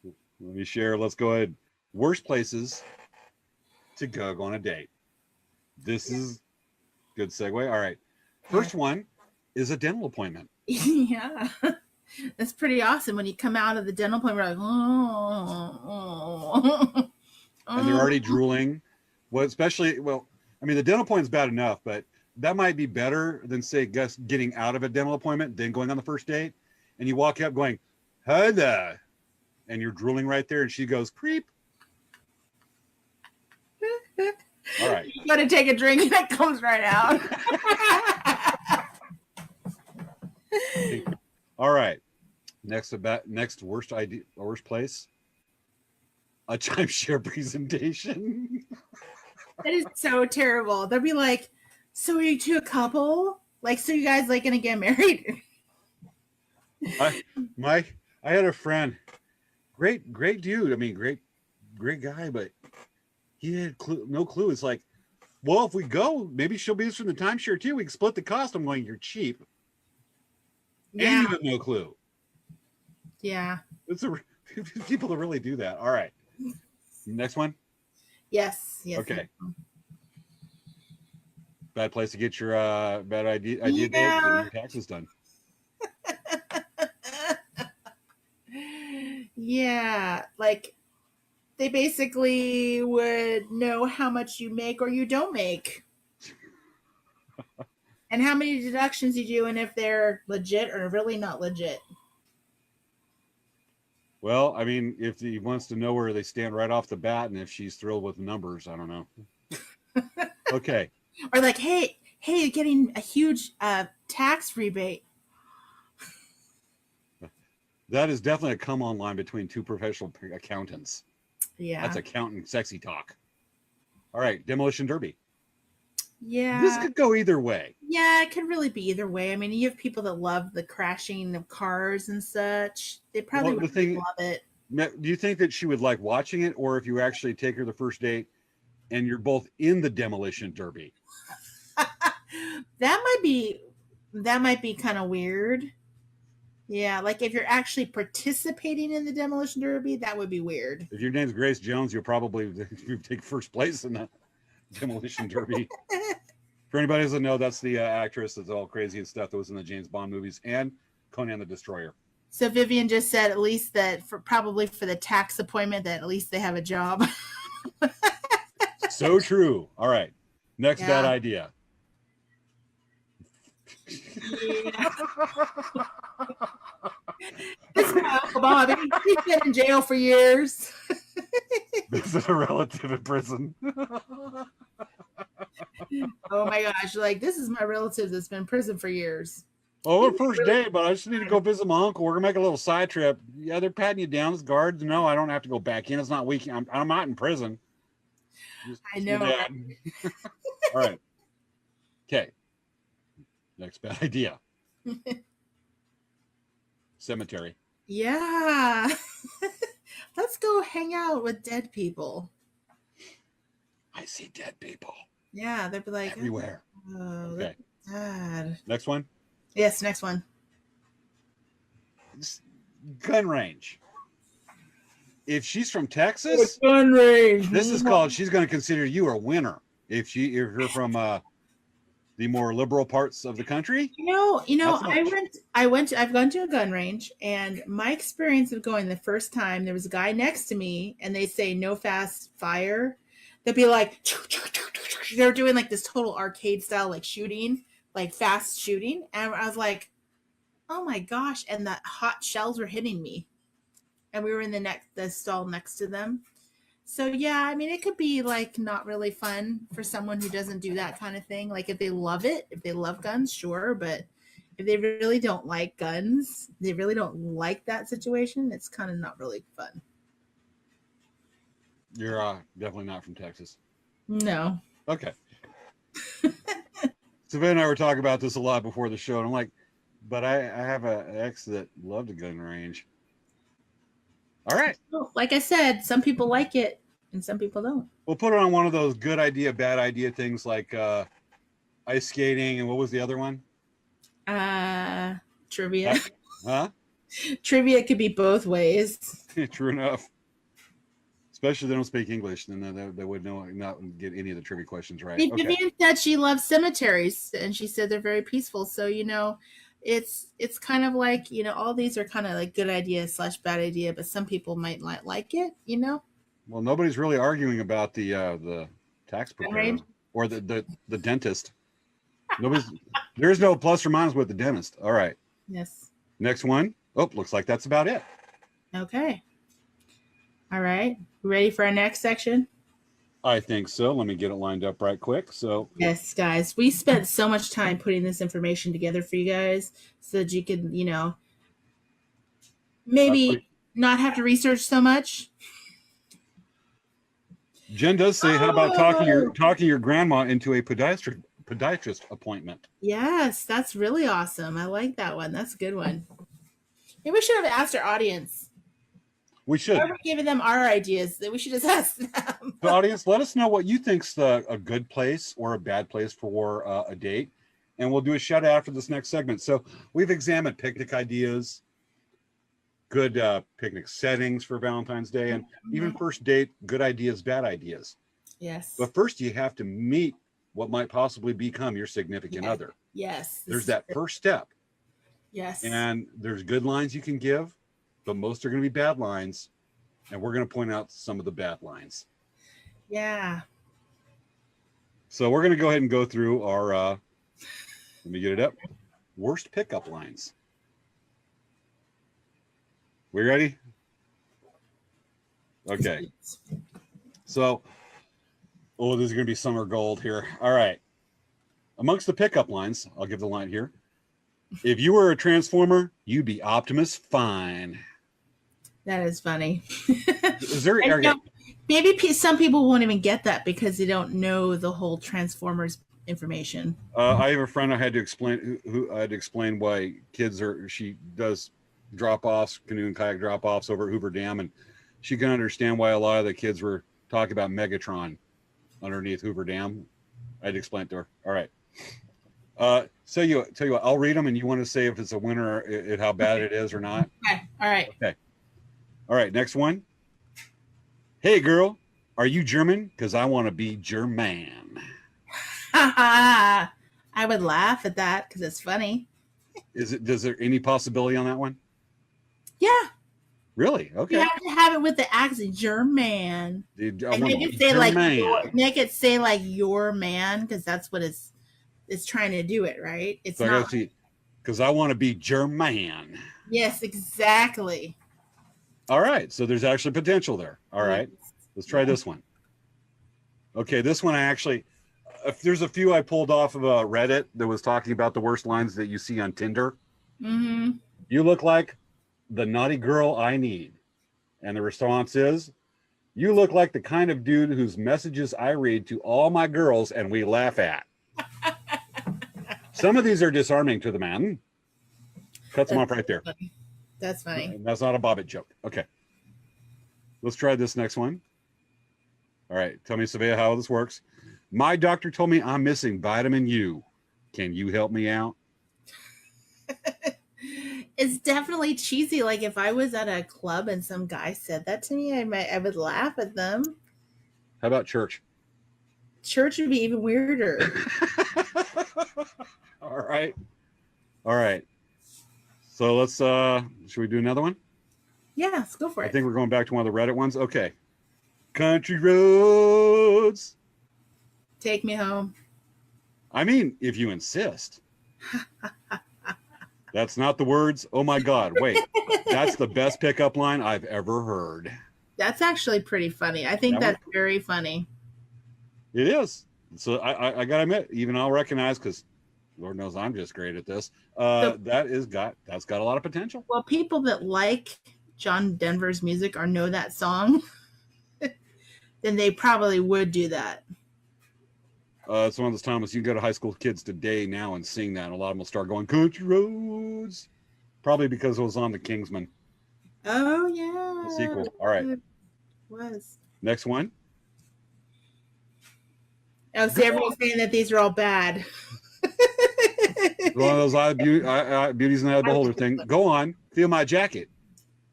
Let me share. Let's go ahead. Worst places to go on a date. This is good segue. All right. First one is a dental appointment. Yeah. That's pretty awesome when you come out of the dental appointment, you're like, and they're already drooling. Well, especially, I mean, the dental appointment's bad enough, but that might be better than, say, getting out of a dental appointment, then going on the first date, and you walk up going, hi there, and you're drooling right there, and she goes, creep. All right. You gotta take a drink, and it comes right out. All right. Next worst place, a timeshare presentation. That is so terrible. They'll be like, so are you two a couple? Like, so you guys like gonna get married? I had a friend, great dude. I mean, great guy, but he had no clue. It's like, well, if we go, maybe she'll be interested in the timeshare too. We can split the cost. I'm going, you're cheap. Yeah. And you have no clue. Yeah. It's people that really do that. All right. Next one. Yes. Okay. Bad place to get your bad idea date, Yeah. getting your taxes done. Yeah, like they basically would know how much you make or you don't make, and how many deductions you do, and if they're legit or really not legit. Well, I mean, if he wants to know where they stand right off the bat, and if she's thrilled with numbers, I don't know. Okay. Or like, hey, you're getting a huge tax rebate. That is definitely a come on line between two professional accountants. Yeah. That's accountant sexy talk. All right, demolition derby. Yeah. This could go either way. Yeah, it could really be either way. I mean, you have people that love the crashing of cars and such. They probably would love it. Do you think that she would like watching it, or if you actually take her the first date, and you're both in the demolition derby. That might be kind of weird. Yeah, like if you're actually participating in the demolition derby, that would be weird. If your name's Grace Jones, you'll probably take first place in the demolition derby. For anybody who doesn't know, that's the actress that's all crazy and stuff that was in the James Bond movies and Conan the Destroyer. So Vivian just said at least that probably for the tax appointment that at least they have a job. So true. All right. Next bad idea. Yeah. This is my Uncle Bobby. He's been in jail for years. Visit a relative in prison. Oh my gosh. Like, this is my relative that's been in prison for years. Oh, we're first date, but I just need to go visit my uncle. We're gonna make a little side trip. Yeah, they're patting you down as guards. No, I don't have to go back in. It's not weekend. I'm not in prison. I know. All right. Okay. Next bad idea. Cemetery. Yeah. Let's go hang out with dead people. I see dead people. Yeah, they'd be like everywhere. Oh, okay. Sad. Next one. Yes, next one. Gun range. If she's from Texas, gun range. This is called. She's going to consider you a winner. If you're from the more liberal parts of the country. I've gone to a gun range, and my experience of going the first time, there was a guy next to me, and they say no fast fire. They'd be like, they're doing like this total arcade style, like shooting, like fast shooting. And I was like, oh my gosh. And the hot shells were hitting me. And we were in the stall next to them. So yeah, I mean, it could be like not really fun for someone who doesn't do that kind of thing. Like if they love it, if they love guns, sure. But if they really don't like guns, they really don't like that situation, it's kind of not really fun. You're definitely not from Texas. No. Okay. Savannah and I were talking about this a lot before the show, and I'm like, but I have an ex that loved a gun range. All right. Like I said, some people like it and some people don't. We'll put it on one of those good idea, bad idea things like ice skating, and what was the other one? Trivia. Huh? Trivia could be both ways. True enough. Especially if they don't speak English, then they would not get any of the trivia questions right. Okay. Vivian said she loves cemeteries, and she said they're very peaceful. So, it's kind of like, all these are kind of like good idea / bad idea, but some people might not like it, Well, nobody's really arguing about the tax preparer or the dentist. There's no plus or minus with the dentist. All right. Yes. Next one. Oh, looks like that's about it. Okay. All right. Ready for our next section? I think so. Let me get it lined up right quick. So yes, guys, we spent so much time putting this information together for you guys so that you could, maybe not have to research so much. Jen does say, how about talking your grandma into a podiatrist appointment? Yes, that's really awesome. I like that one. That's a good one. Maybe we should have asked our audience. We should. We're giving them our ideas. That we should just ask them. The audience, let us know what you think's a good place or a bad place for a date, and we'll do a shout out after this next segment. So we've examined picnic ideas, good picnic settings for Valentine's Day, and even first date, good ideas, bad ideas. Yes. But first, you have to meet what might possibly become your significant other. Yes. There's that first step. Yes. And there's good lines you can give, but most are going to be bad lines, and we're going to point out some of the bad lines. Yeah. So we're going to go ahead and go through our, let me get it up, worst pickup lines. We ready? Okay. So, this is going to be summer gold here. All right. Amongst the pickup lines, I'll give the line here. If you were a Transformer, you'd be Optimus Fine. That is funny. Is there maybe some people won't even get that because they don't know the whole Transformers information. I have a friend I had to explain who I had to explain why she does drop-offs, canoe and kayak drop-offs over at Hoover Dam, and she can understand why a lot of the kids were talking about Megatron. underneath Hoover Dam. I'd explain it to her. All right. So tell you what, I'll read them, and you want to say if it's a winner, or how bad it is or not. Okay. All right. Okay. All right. Next one. Hey, girl, are you German? Because I want to be German. I would laugh at that because it's funny. Does there any possibility on that one? Yeah. Really? Okay. You have to have it with the accent, German. And they could say like your man because that's what it's trying to do it, right? It's so not because I want to be German. Yes, exactly. All right. So there's actually potential there. All right. Let's try this one. Okay. This one there's a few I pulled off of Reddit that was talking about the worst lines that you see on Tinder. Mm-hmm. You look like the naughty girl I need. And the response is, you look like the kind of dude whose messages I read to all my girls and we laugh at. Some of these are disarming to the man. Cuts them off right there. Funny. That's funny. That's not a Bobbit joke. Okay. Let's try this next one. All right. Tell me, Svea, how this works. My doctor told me I'm missing vitamin U. Can you help me out? It's definitely cheesy. Like if I was at a club and some guy said that to me, I would laugh at them. How about church? Church would be even weirder. All right. So let's should we do another one? Yeah, let's go for it. I think we're going back to one of the Reddit ones. Okay. Country roads. Take me home. I mean, if you insist. That's not the words. Oh my God. Wait. That's the best pickup line I've ever heard. That's actually pretty funny. I think that's very funny. It is. So I gotta admit, even I'll recognize, because Lord knows I'm just great at this. That's got a lot of potential. Well, people that like John Denver's music or know that song, then they probably would do that. It's one of those times you can go to high school kids today now and sing that, and a lot of them will start going country roads, probably because it was on the Kingsman. Oh yeah, the sequel. All right, it was next one. Oh, see, everyone's saying that these are all bad. One of those beauties and the eye of the beholder thing. Go on, feel my jacket.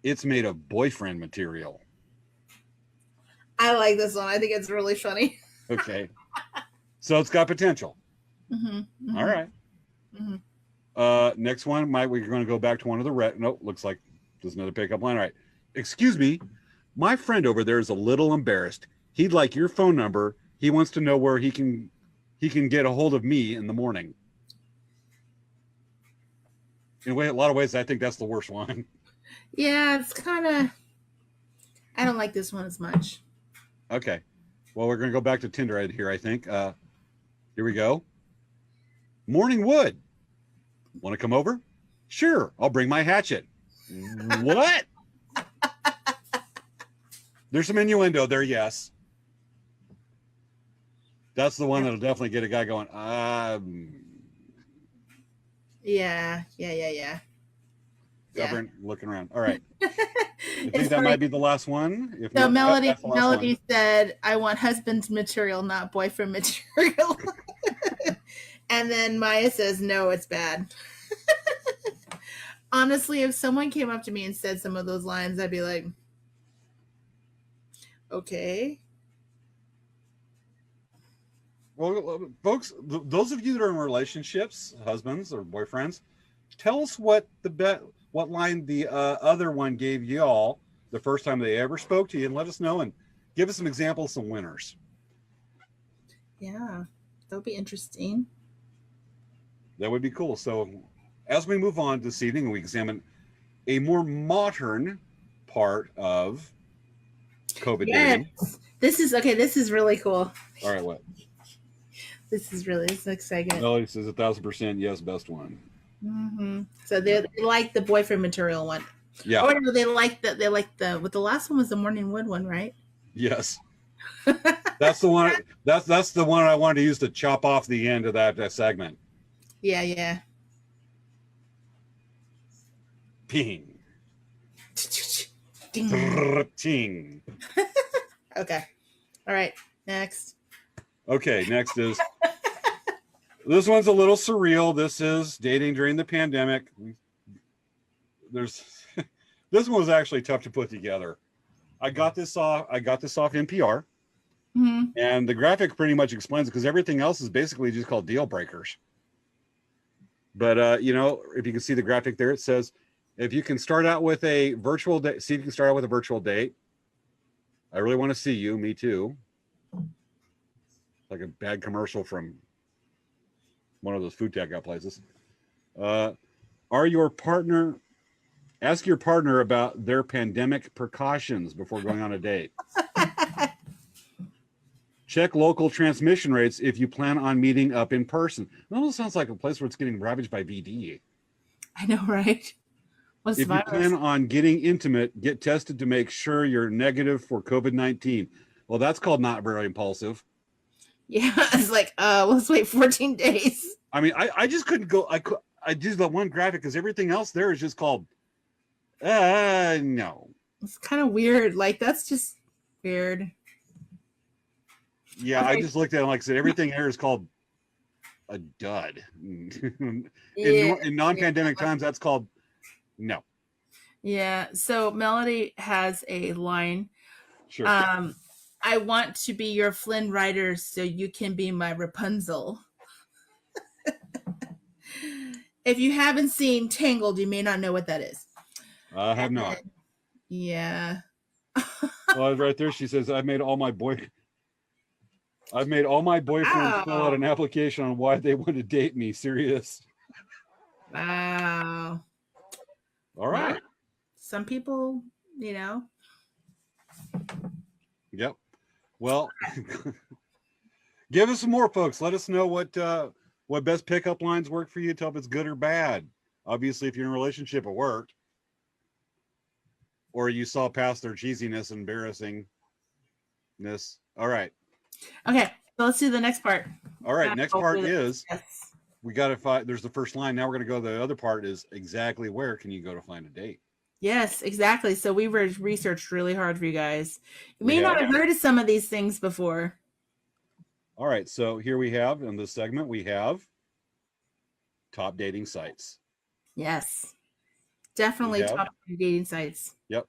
It's made of boyfriend material. I like this one. I think it's really funny. Okay. So it's got potential. Mm-hmm, mm-hmm. All right. Mm-hmm. Next one, we're going to go back to one of the red. Nope, looks like there's another pickup line. All right. Excuse me, my friend over there is a little embarrassed. He'd like your phone number. He wants to know where he can get a hold of me in the morning. In a lot of ways, I think that's the worst one. Yeah, it's kind of. I don't like this one as much. Okay. Well, we're going to go back to Tinder right here, I think. Here we go. Morning wood. Want to come over? Sure, I'll bring my hatchet. What? There's some innuendo there, yes. That's the one that'll definitely get a guy going. Yeah. Stubborn, looking around. All right. I think that might be the last one. If so not, Melody said, I want husband's material, not boyfriend material. And then Maya says, no, it's bad. Honestly, if someone came up to me and said some of those lines, I'd be like, okay. Well, folks, those of you that are in relationships, husbands or boyfriends, tell us what line the other one gave y'all the first time they ever spoke to you, and let us know and give us some examples, some winners. Yeah, that would be interesting. That would be cool. So as we move on this evening, we examine a more modern part of COVID dating. This is really cool. All right, what? This is exciting. Melody says 1,000% yes, best one. Mm-hmm. So they like the boyfriend material one. Yeah. Or no, they like the last one was the morning wood one, right? Yes. That's the one. That's the one I wanted to use to chop off the end of that segment. Yeah. Ping. Ding. Ting. Okay. All right. Next. Okay, next is this one's a little surreal. This is dating during the pandemic. There's this one was actually tough to put together. I got this off NPR, and the graphic pretty much explains it because everything else is basically just called deal breakers. But you know, if you can see the graphic there, it says if you can start out with a virtual date, see if you can start out with a virtual date. I really want to see you. Me too. Like a bad commercial from one of those food takeout places. Ask your partner about their pandemic precautions before going on a date. Check local transmission rates if you plan on meeting up in person. It almost sounds like a place where it's getting ravaged by VD. I know, right? What's if you plan on getting intimate, get tested to make sure you're negative for COVID-19. Well, that's called not very impulsive. Yeah, it's like, let's wait 14 days. I mean, I just couldn't go. I did the one graphic because everything else there is just called, no. It's kind of weird. Like, that's just weird. Yeah, okay. I just looked at it like I said, everything here is called a dud. in non-pandemic times, that's called no. Yeah. So Melody has a line. Sure. I want to be your Flynn Rider so you can be my Rapunzel. If you haven't seen Tangled, you may not know what that is. I have not. Yeah. Well, right there, she says, I've made all my boyfriends fill out an application on why they want to date me. Serious. Wow. All right. Well, some people, you know. Yep. Well, give us some more, folks. Let us know what best pickup lines work for you. Tell if it's good or bad. Obviously, if you're in a relationship, it worked. Or you saw past their cheesiness and embarrassingness. All right. Okay, so let's do the next part. All right, next part is yes. We got to find. There's the first line. Now we're going to go to the other part is exactly where can you go to find a date? Yes, exactly. So we researched really hard for you guys. You may not have heard of some of these things before. All right, so here we have in this segment, we have top dating sites. Yes, definitely top dating sites. Yep.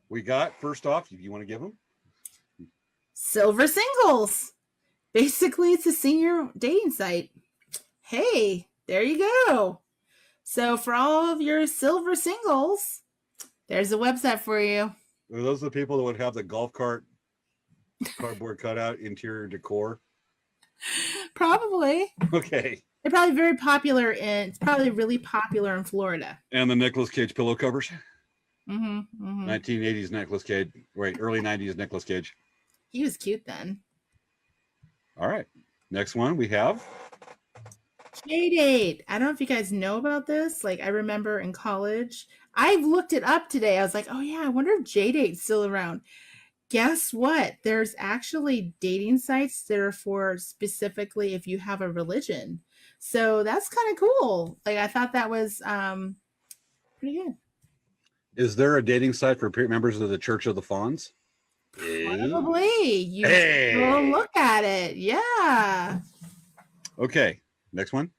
We got, first off, you want to give them? Silver Singles. Basically, it's a senior dating site. Hey, there you go. So for all of your silver singles, there's a website for you. Are those the people that would have the golf cart cardboard cutout interior decor? Probably. Okay. They're probably very popular it's probably really popular in Florida. And the Nicolas Cage pillow covers? 1980s Nicolas Cage. Wait, early 90s Nicolas Cage. He was cute then. All right. Next one we have J-Date. I don't know if you guys know about this. Like, I remember in college, I looked it up today. I was like, oh yeah, I wonder if J-Date's still around. Guess what? There's actually dating sites that are for specifically if you have a religion. So that's kind of cool. Like, I thought that was pretty good. Is there a dating site for members of the Church of the Fawns? Probably. You go look at it. Yeah. Okay. Next one.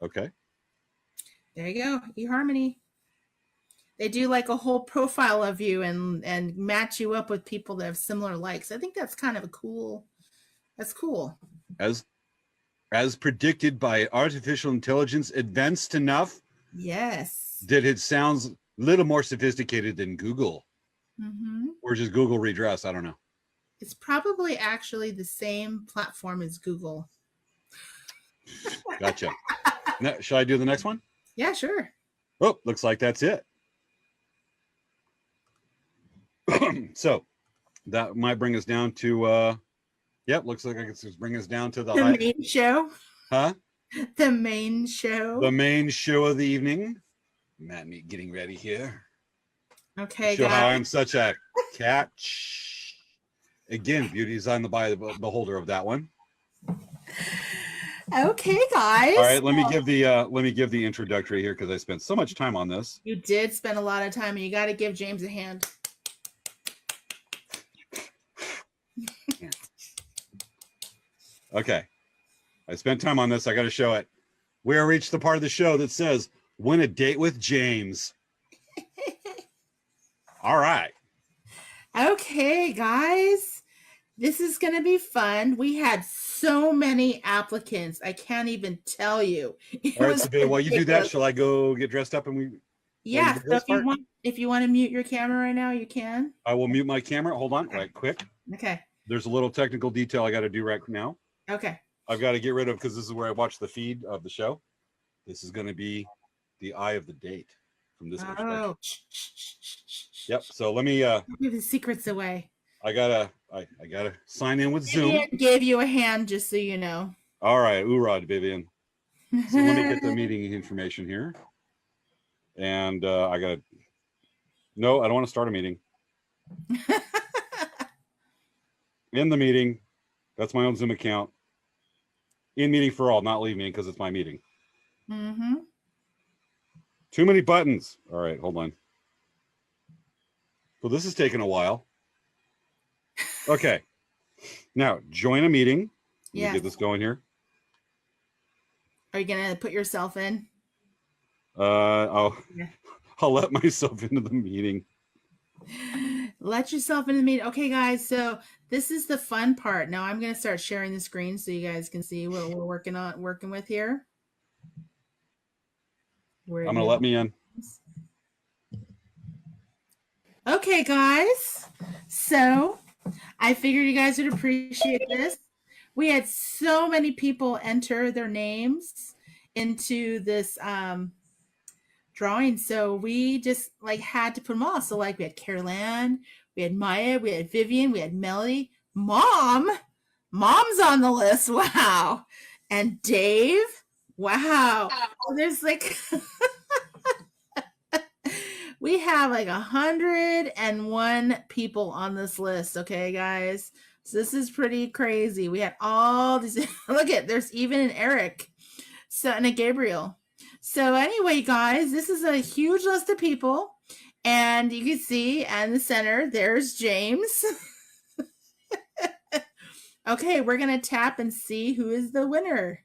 Okay. There you go. eHarmony. They do like a whole profile of you and match you up with people that have similar likes. I think that's kind of cool. That's cool. As predicted by artificial intelligence advanced enough. Yes. That it sounds a little more sophisticated than Google. Or just Google redress. I don't know. It's probably actually the same platform as Google. Gotcha. Now, shall I do the next one? Yeah, sure. Oh, looks like that's it. So that might bring us down to looks like it's bring us down to the main show. Huh? The main show. The main show of the evening. Matt, me getting ready here. Okay, show how I'm such a catch. Again, beauty is on the beholder of that one. Okay, guys. All right, let me give the introductory here because I spent so much time on this. You did spend a lot of time, and you got to give James a hand. Okay. I spent time on this. I got to show it. We are reached the part of the show that says, win a date with James. All right. Okay, guys. This is going to be fun. We had so many applicants. I can't even tell you. All right, so while you do that, shall I go get dressed up and we? Yeah. So if you want to mute your camera right now, you can. I will mute my camera. Hold on, right quick. Okay. There's a little technical detail I got to do right now. Okay. I've got to get rid of, because this is where I watch the feed of the show. This is going to be the eye of the date from this perspective. Yep. So let me give the secrets away. I gotta sign in with Zoom. Vivian gave you a hand, just so you know. All right, oorah, Vivian. So let me get the meeting information here. And no, I don't want to start a meeting. In the meeting, that's my own Zoom account. In meeting for all, not leave meeting, because it's my meeting. Mm-hmm. Too many buttons. All right, hold on. So this is taking a while. Okay. Now, join a meeting. Let me get this going here. Are you going to put yourself in? I'll let myself into the meeting. Let yourself into the meeting. Okay, guys. So this is the fun part. Now I'm going to start sharing the screen so you guys can see what we're working with here. I'm going to let me in. Okay, guys. So I figured you guys would appreciate this. We had so many people enter their names into this drawing, so we just had to put them all. So we had Carol Ann, we had Maya, we had Vivian, we had Melody, Mom's on the list. Wow. And Dave. Wow. So there's we have 101 people on this list. Okay, guys. So this is pretty crazy. We had all these. Look at, there's even an Eric. So, and a Gabriel. So anyway, guys, this is a huge list of people. And you can see in the center, there's James. Okay, we're going to tap and see who is the winner.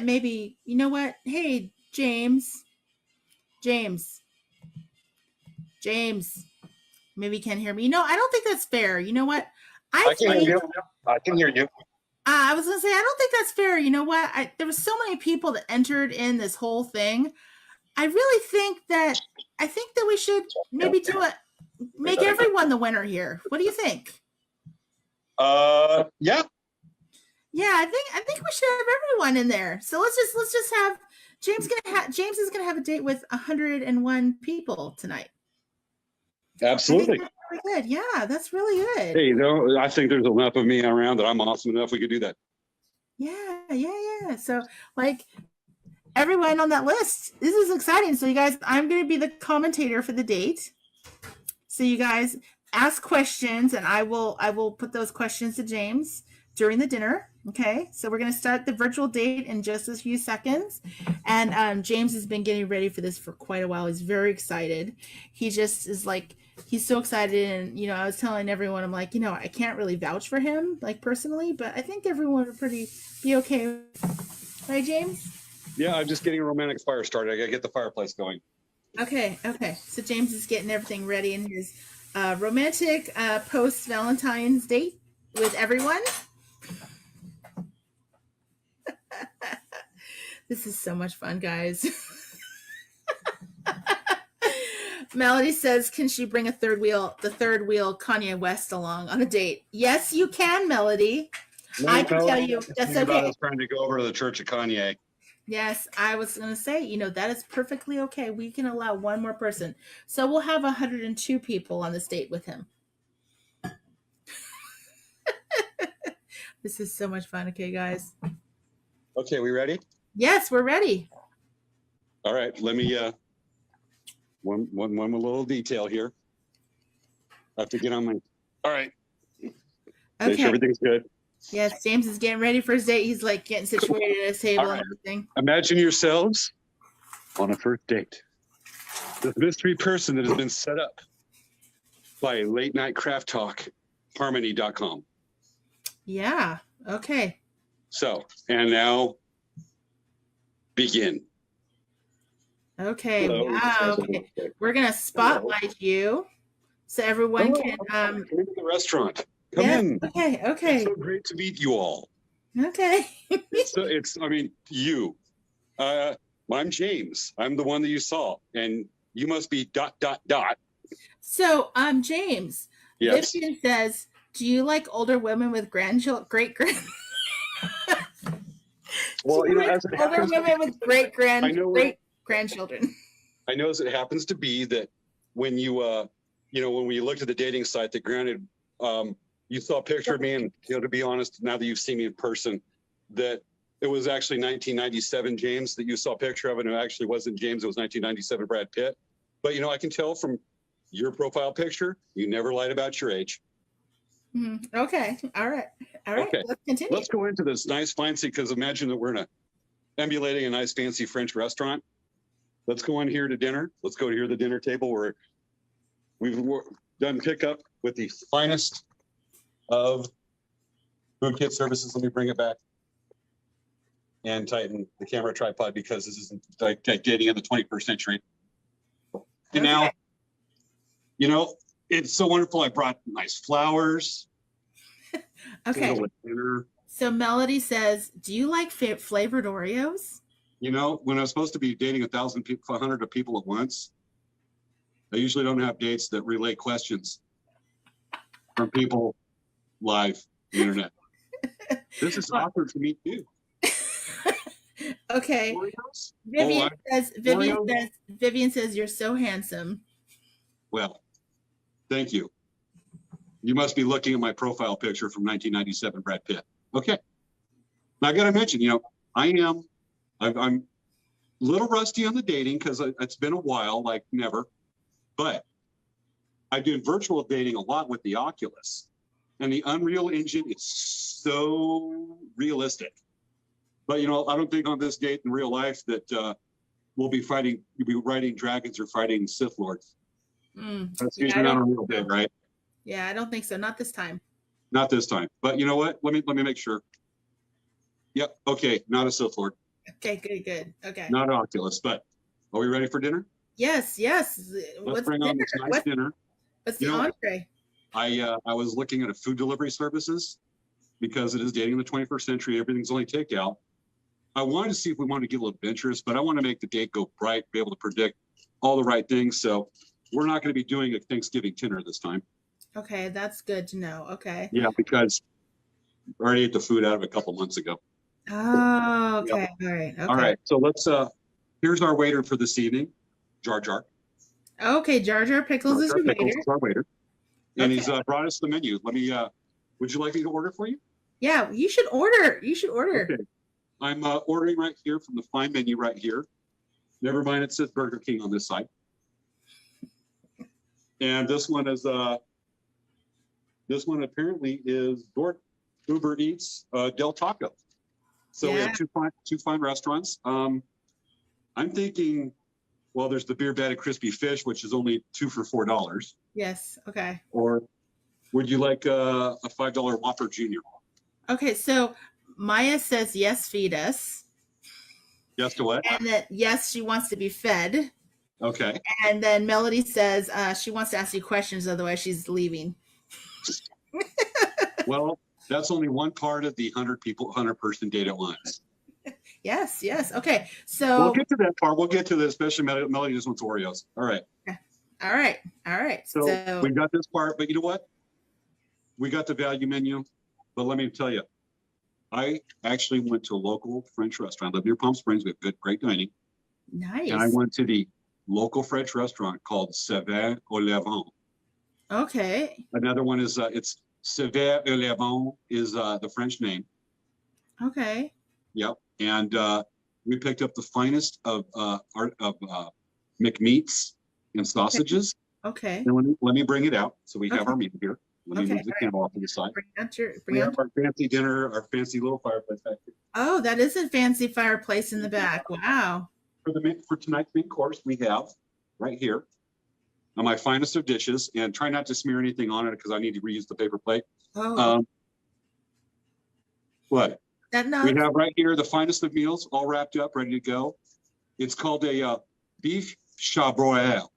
Maybe, you know what? Hey, James, maybe you can't hear me. I don't think that's fair. You know what? I can hear you. I can hear you. I was going to say, I don't think that's fair. You know what? There was so many people that entered in this whole thing. I really think that we should maybe make everyone the winner here. What do you think? Yeah. Yeah, I think we should have everyone in there. So let's just have James is gonna have a date with 101 people tonight. Absolutely. Pretty good. Yeah, that's really good. Hey, I think there's enough of me around that I'm awesome enough we could do that. Yeah. So everyone on that list, this is exciting. So you guys, I'm gonna be the commentator for the date. So you guys ask questions, and I will put those questions to James during the dinner. Okay, so we're going to start the virtual date in just a few seconds. And James has been getting ready for this for quite a while. He's very excited. He just is he's so excited. And, I was telling everyone, I'm I can't really vouch for him, personally, but I think everyone would be okay. Right, James? Yeah, I'm just getting a romantic fire started. I got to get the fireplace going. Okay. So James is getting everything ready in his romantic post-Valentine's date with everyone. This is so much fun, guys. Melody says, can she bring the third wheel Kanye West along on a date? Yes, you can, Melody. I can tell you that's okay. I was trying to go over to the Church of Kanye. Yes, I was going to say, that is perfectly okay. We can allow one more person. So we'll have 102 people on this date with him. This is so much fun. Okay, guys. Okay, we ready? Yes, we're ready. All right, let me one little detail here. I have to get on my. All right. Make sure Okay. everything's good. Yes, James is getting ready for his date. He's like getting situated at his table All right. and everything. Imagine yourselves on a first date. This mystery person that has been set up by Late Night Craft Talk, Harmony.com. Yeah. Okay. So, and now begin. Okay. Hello. Wow. Okay. We're gonna spotlight you so everyone can Come into the restaurant. Come yes, in. okay, okay. It's so great to meet you all. Okay. I mean, you. I'm James. I'm the one that you saw, and you must be ... So, James. Yes. Vivian says, "Do you like older women with great grand? Well, you know, as it older happens, women with great grandchildren." I know as it happens to be that when you, when we looked at the dating site, that granted, you saw a picture of me, and to be honest, now that you've seen me in person, that it was actually 1997 James that you saw a picture of, and it actually wasn't James. It was 1997 Brad Pitt. But I can tell from your profile picture, you never lied about your age. Okay. All right. Okay. Let's continue. Let's go into this nice fancy, because imagine that we're emulating a nice fancy French restaurant. Let's go in here to dinner. Let's go to here, the dinner table, where we've done pickup with the finest of food kit services. Let me bring it back and tighten the camera tripod, because this isn't like dating in the 21st century. And now, it's so wonderful. I brought nice flowers. Okay. Dinner. So Melody says, "Do you like flavored Oreos?" When I'm supposed to be dating 100 people at once, I usually don't have dates that relay questions from people live on the internet. This is awkward for me too. Okay. Oreos? Vivian says you're so handsome. Well, thank you. You must be looking at my profile picture from 1997 Brad Pitt. Okay. Now I got to mention, I'm a little rusty on the dating, because it's been a while, like never. But I do virtual dating a lot with the Oculus, and the Unreal Engine is so realistic. But I don't think on this date in real life that you'll be riding dragons or fighting Sith Lords. That's usually not a real date, right? Yeah, I don't think so. Not this time. Not this time. But you know what? Let me make sure. Yep. Okay. Not a Sith Lord. Okay. Good. Okay. Not an Oculus. But are we ready for dinner? Yes. Let's bring on this nice dinner. What's the entree? I was looking at food delivery services, because it is dating in the 21st century. Everything's only takeout. I wanted to see if we wanted to get a little adventurous, but I want to make the date go bright, be able to predict all the right things. So we're not going to be doing a Thanksgiving dinner this time. Okay, that's good to know. Okay. Yeah, because I already ate the food out of it a couple months ago. Oh, okay. Yep. All right. Okay. All right. So let's, here's our waiter for this evening, Jar Jar. Okay, Jar Jar Pickles is your waiter. Is our waiter. And he's brought us the menu. Let me, would you like me to order for you? Yeah, you should order. Okay. I'm ordering right here from the fine menu right here. Never mind, it says Burger King on this side. And this one apparently is Uber Eats Del Taco. So we have two fine restaurants. I'm thinking, well, there's the beer batted crispy fish, which is only 2 for $4. Yes. Okay. Or would you like a $5 Whopper Junior? Okay, so Maya says yes, feed us. Yes to what? And that yes, she wants to be fed. Okay. And then Melody says she wants to ask you questions, otherwise she's leaving. Well, that's only one part of the 100 person date at once. Yes. Okay. So we'll get to that part. We'll get to this, especially Melody just wants Oreos. All right. All right. So we got this part, but you know what? We got the value menu, but let me tell you, I actually went to a local French restaurant. I live near Palm Springs. We have great dining. Nice. And I went to the local French restaurant called Svea and James. Okay. Another one is it's Svea and James is the French name. Okay. Yep. And we picked up the finest of McMeats and sausages. Okay. And let me bring it out. So we have Okay. our meat here. Let me Okay, move the all candle off to the side. Bring We out have our fancy dinner, our fancy little fireplace back here. Oh, that is a fancy fireplace in the back. Wow. For tonight's main course, we have right here my finest of dishes, and try not to smear anything on it because I need to reuse the paper plate. Oh, What? that no. We have right here the finest of meals, all wrapped up, ready to go. It's called a beef charbroil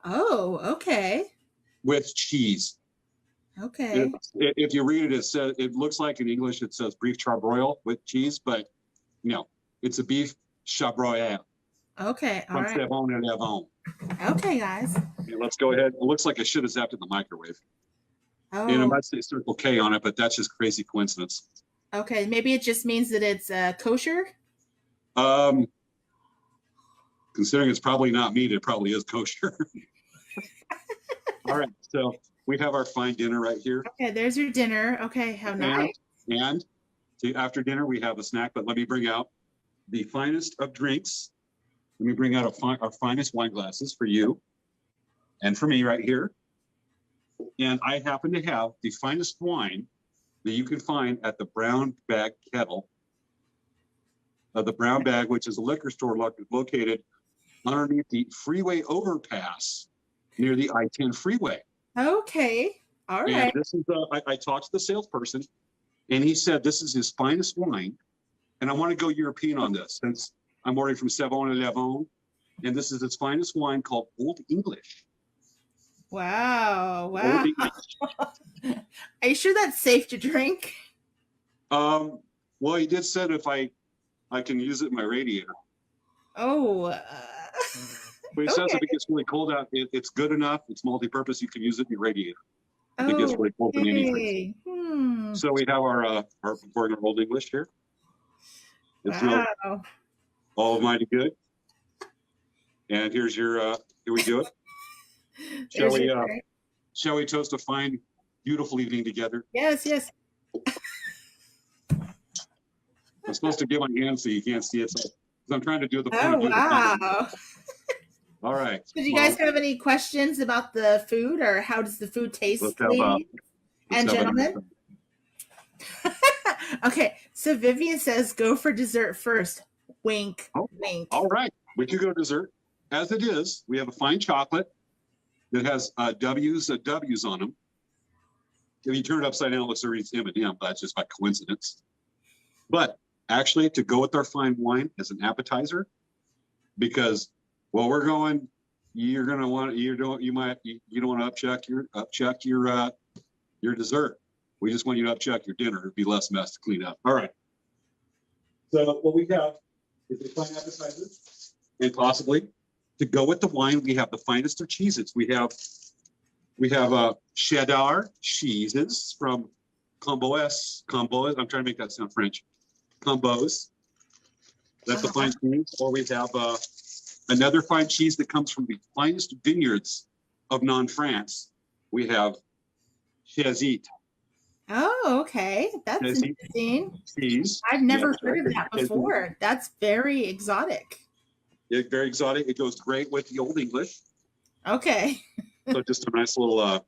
Oh, okay. with cheese. Okay. If you read it, it says, it looks like in English it says beef charbroil with cheese, but no, it's a beef charbroil. Okay. All right. From Svea and James. Okay, guys. Okay, let's go ahead. It looks like I should have zapped it in the microwave. And it Oh, might say Circle K on it, but that's just crazy coincidence. okay. Maybe it just means that it's kosher. Considering it's probably not meat, it probably is kosher. All right, so we have our fine dinner right here. Okay, there's your dinner. Okay, how nice. And after dinner, we have a snack, but let me bring out the finest of drinks. Let me bring out our finest wine glasses for you and for me right here. And I happen to have the finest wine that you can find at the Brown Bag Kettle. The Brown Bag, which is a liquor store located underneath the freeway overpass near the I-10 freeway. Okay. All right. And this is, I talked to the salesperson, and he said this is his finest wine. And I want to go European on this, since I'm ordering from Svea and James, and this is his finest wine called Old English. Wow. Old Wow. English. Are you sure that's safe to drink? Well, he did said if I can use it in my radiator. Oh. But he says Okay. if it gets really cold out, it's good enough. It's multi-purpose. You can use it in your radiator. If it gets really cold in any place. Hmm. So we have our Old English here. It's Wow. all mighty good. And here's your here we do it. Shall we toast a fine, beautiful evening together? Yes, yes. I'm supposed to give my hand so you can't see it. So I'm trying to do the Oh, wow. All right. Did you guys have any questions about the food, or how does the food taste, ladies and gentlemen? Okay, so Vivian says go for dessert first. Wink, wink. All right, we can go dessert. As it is, we have a fine chocolate that has W's on them. If you turn it upside down, it looks like it's M&M, but that's just by coincidence. But actually, to go with our fine wine as an appetizer, because well, we're going. You don't want to upchuck your dessert. We just want you to upchuck your dinner. It'd be less mess to clean up. All right. So what we have is a fine appetizer, and possibly to go with the wine, we have the finest of cheeses. We have cheddar cheeses from Combos. I'm trying to make that sound French. Combos. That's a fine cheese. Or we have another fine cheese that comes from the finest vineyards of non-France. We have Chazit. Oh, okay. That's interesting. Cheese. I've never heard of that before. That's very exotic. Yeah, very exotic. It goes great with the Old English. Okay. So just a nice little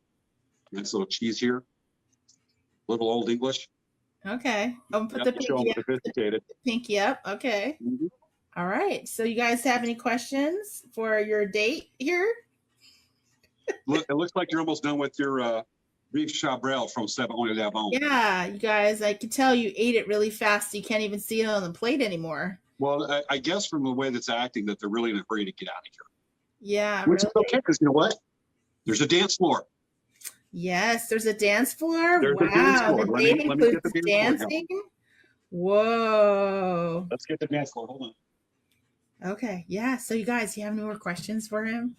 cheese here. Little Old English. Okay. I'll put the pinky up. Okay. Mm-hmm. All right. So you guys have any questions for your date here? Look, it looks like you're almost done with your beef chabrel from Svea and James. Yeah, you guys, I can tell you ate it really fast. You can't even see it on the plate anymore. Well, I guess from the way that's acting that they're really in a hurry to get out of here. Yeah, which is okay, because you know what? There's a dance floor. Yes, there's a dance floor. There's wow, a dance floor. the date includes dancing. Whoa. Let's get the dance floor. Hold on. Okay, yeah. So you guys, you have any more questions for him?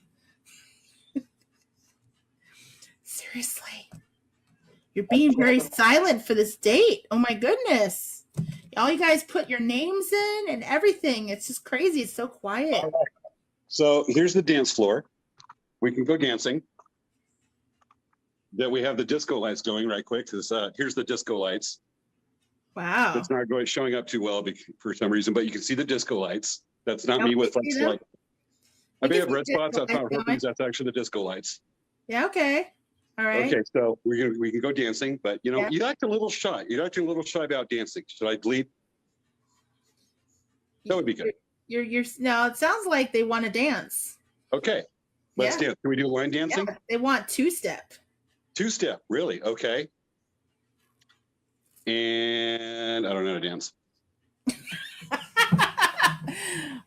Seriously. You're being very silent for this date. Oh my goodness. All you guys put your names in and everything. It's just crazy. It's so quiet. Right. So here's the dance floor. We can go dancing. That we have the disco lights going right quick, because here's the disco lights. Wow. It's not showing up too well for some reason, but you can see the disco lights. That's not Oh, me with we see them? I We may can have see red spots. disco That's not lights herpes. That's actually the disco lights. Yeah, okay. All right. Okay, so we can go dancing, but you know, Yeah. you act a little shy. You're acting a little shy about dancing. Should I lead? That would be good. You're now it sounds like they want to dance. Okay, let's Yeah. dance. Can we do line dancing? Yeah, they want two-step. Two-step, really? Okay. And I don't know how to dance.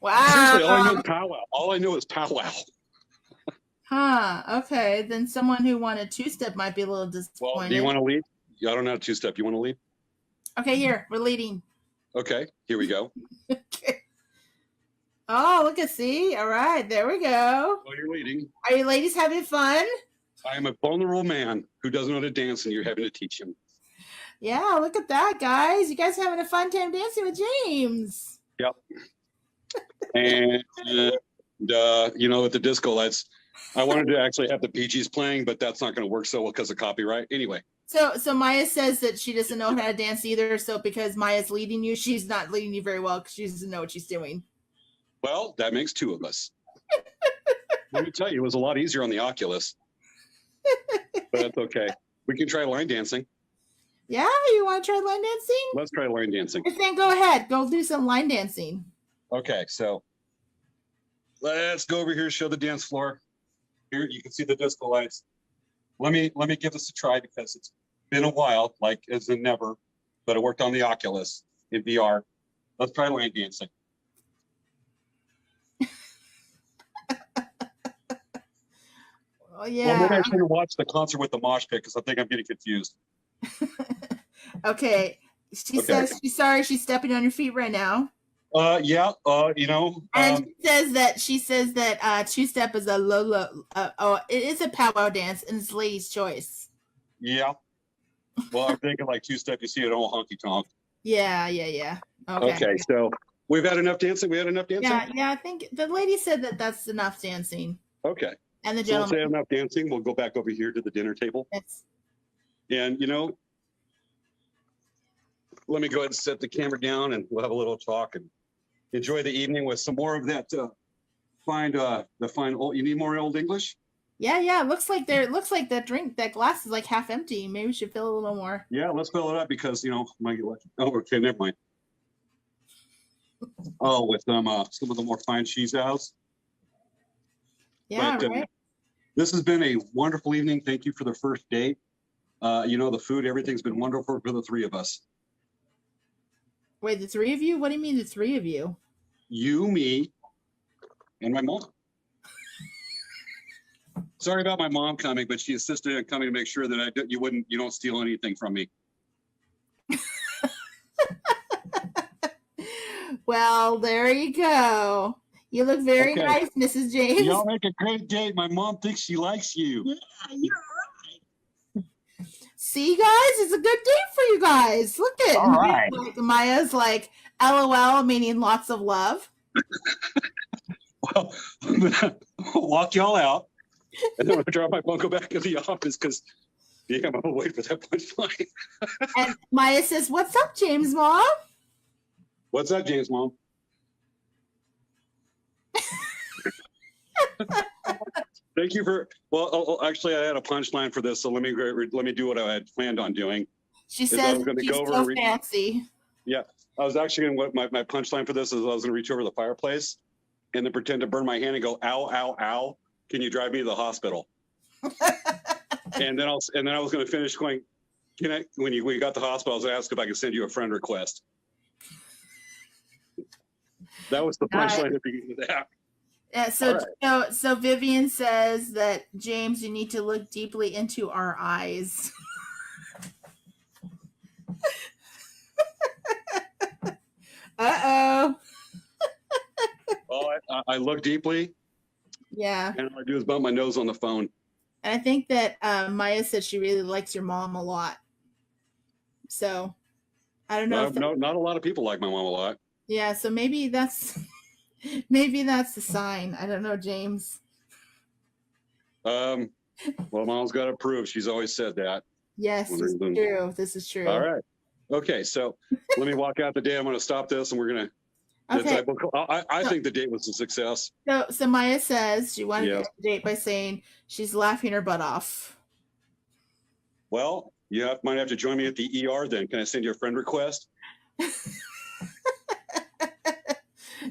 Wow. Seriously, all I know is powwow. All I know is powwow. Huh. Okay. Then someone who wanted two-step might be a little disappointed. Well, do you want to lead? I don't know two-step. You want to lead? Okay, here. We're leading. Okay, here we go. Okay. Oh, look at see. All right, there we go. Well, you're leading. Are you ladies having fun? I am a vulnerable man who doesn't know how to dance, and you're having to teach him. Yeah, look at that, guys. You guys having a fun time dancing with James. Yep. And you know, with the disco lights, I wanted to actually have the PGs playing, but that's not going to work so well because of copyright. Anyway. So Maya says that she doesn't know how to dance either. So because Maya's leading you, she's not leading you very well because she doesn't know what she's doing. Well, that makes two of us. Let me tell you, it was a lot easier on the Oculus. But that's okay. We can try line dancing. Yeah, you want to try line dancing? Let's try line dancing. Then go ahead. Go do some line dancing. Okay, so let's go over here, show the dance floor. Here you can see the disco lights. Let me give this a try because it's been a while, like as in never, but it worked on the Oculus in VR. Let's try line dancing. Oh yeah. Well, maybe I should have watched the concert with the mosh pit because I think I'm getting confused. Okay. She says she's sorry she's stepping on your feet right now. Yeah, you know. And she says that two-step is a it is a powwow dance and it's ladies' choice. Yeah. Well, I'm thinking like two-step, you see it all honky tonk. Yeah. Okay, so we've had enough dancing. We had enough dancing? Yeah, I think the lady said that that's enough dancing. Okay. And the So we'll say gentleman. enough dancing. We'll go back over here to the dinner table. Yes. And, you know, let me go ahead and set the camera down and we'll have a little talk and enjoy the evening with some more of that fine old, you need more Old English? Yeah. Looks like that glass is like half empty. Maybe we should fill a little more. Yeah, let's fill it up because, you know, might get lucky. Oh, okay, never mind. Oh, with some of the more fine cheese house. Yeah, But, right. This has been a wonderful evening. Thank you for the first date. You know, the food, everything's been wonderful for the three of us. Wait, the three of you? What do you mean the three of you? You, me, and my mom. Sorry about my mom coming, but she insisted on coming to make sure that you don't steal anything from me. Well, there you go. You look very Okay. nice, Mrs. James. Y'all make a great date. My mom thinks she likes you. Yeah, you're right. See, guys, it's a good date for you guys. Look at All right. Like, Maya's like, LOL, meaning lots of love. Well, I'm gonna walk y'all out, and then I'm gonna drop my phone, go back in the office because I'm gonna wait for that punchline. And Maya says, "What's up, James, Mom?" What's that, James, Mom? Thank you for. Well, actually, I had a punchline for this, so let me do what I had planned on doing. She Is I says was gonna she's go over so and read- fancy. Yeah, I was actually going to, my punchline for this is I was going to reach over the fireplace and then pretend to burn my hand and go, ow, ow, ow. Can you drive me to the hospital? and then I was going to finish going, when you got to the hospital, I was going to ask if I could send you a friend request. That was the punchline at the beginning of that. Yeah, so Vivian says that, James, you need to look deeply into our eyes. Uh-oh. Well, I look deeply, Yeah. and all I do is bump my nose on the phone. And I think that Maya said she really likes your mom a lot. So, I don't know. Not a lot of people like my mom a lot. Yeah, so maybe that's the sign. I don't know, James. Well, Mom's got to prove. She's always said that. Yes, this is true. This is true. All right. Okay, so let me walk out the date. I'm going to stop this, and we're going to. Okay. I think the date was a success. So Maya says she wanted to Yeah. end the date by saying she's laughing her butt off. Well, you might have to join me at the ER then. Can I send you a friend request?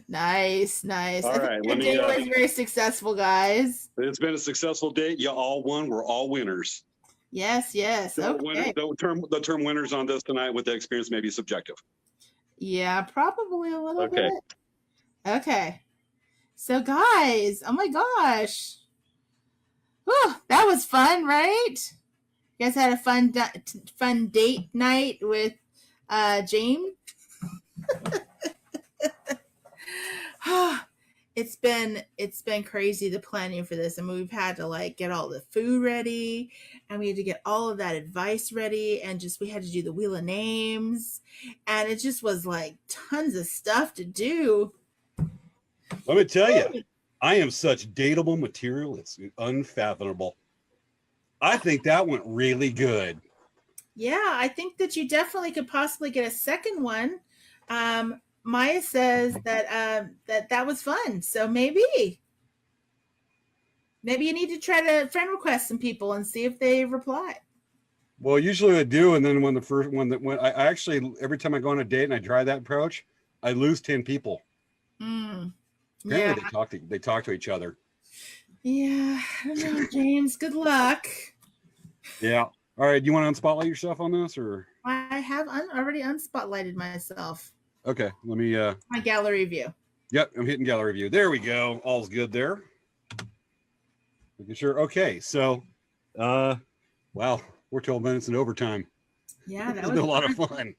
Nice. All right, The date was very successful, guys. It's been a successful date. You all won. We're all winners. Yes. Okay. The term winners on this tonight with the experience may be subjective. Yeah, probably a little Okay. bit. Okay. So, guys, oh my gosh. Whew, that was fun, right? You guys had a fun date night with James. It's been crazy, the planning for this. I mean, we've had to like get all the food ready, and we had to get all of that advice ready, and we had to do the wheel of names, and it just was like tons of stuff to do. Let me tell you, I am such dateable material. It's unfathomable. I think that went really good. Yeah, I think that you definitely could possibly get a second one. Maya says that that was fun. So maybe you need to try to friend request some people and see if they reply. Well, usually I do, and then when I actually every time I go on a date and I try that approach, I lose 10 people. Yeah, Apparently they talk to each other. Yeah, I don't know, James. Good luck. Yeah. All right. Do you want to unspotlight yourself on this, or? I have already unspotlighted myself. Okay. Let me. My gallery view. Yep, I'm hitting gallery view. There we go. All's good there. Making sure. Okay. So, wow, we're 12 minutes in overtime. Yeah, that was was a lot of fun.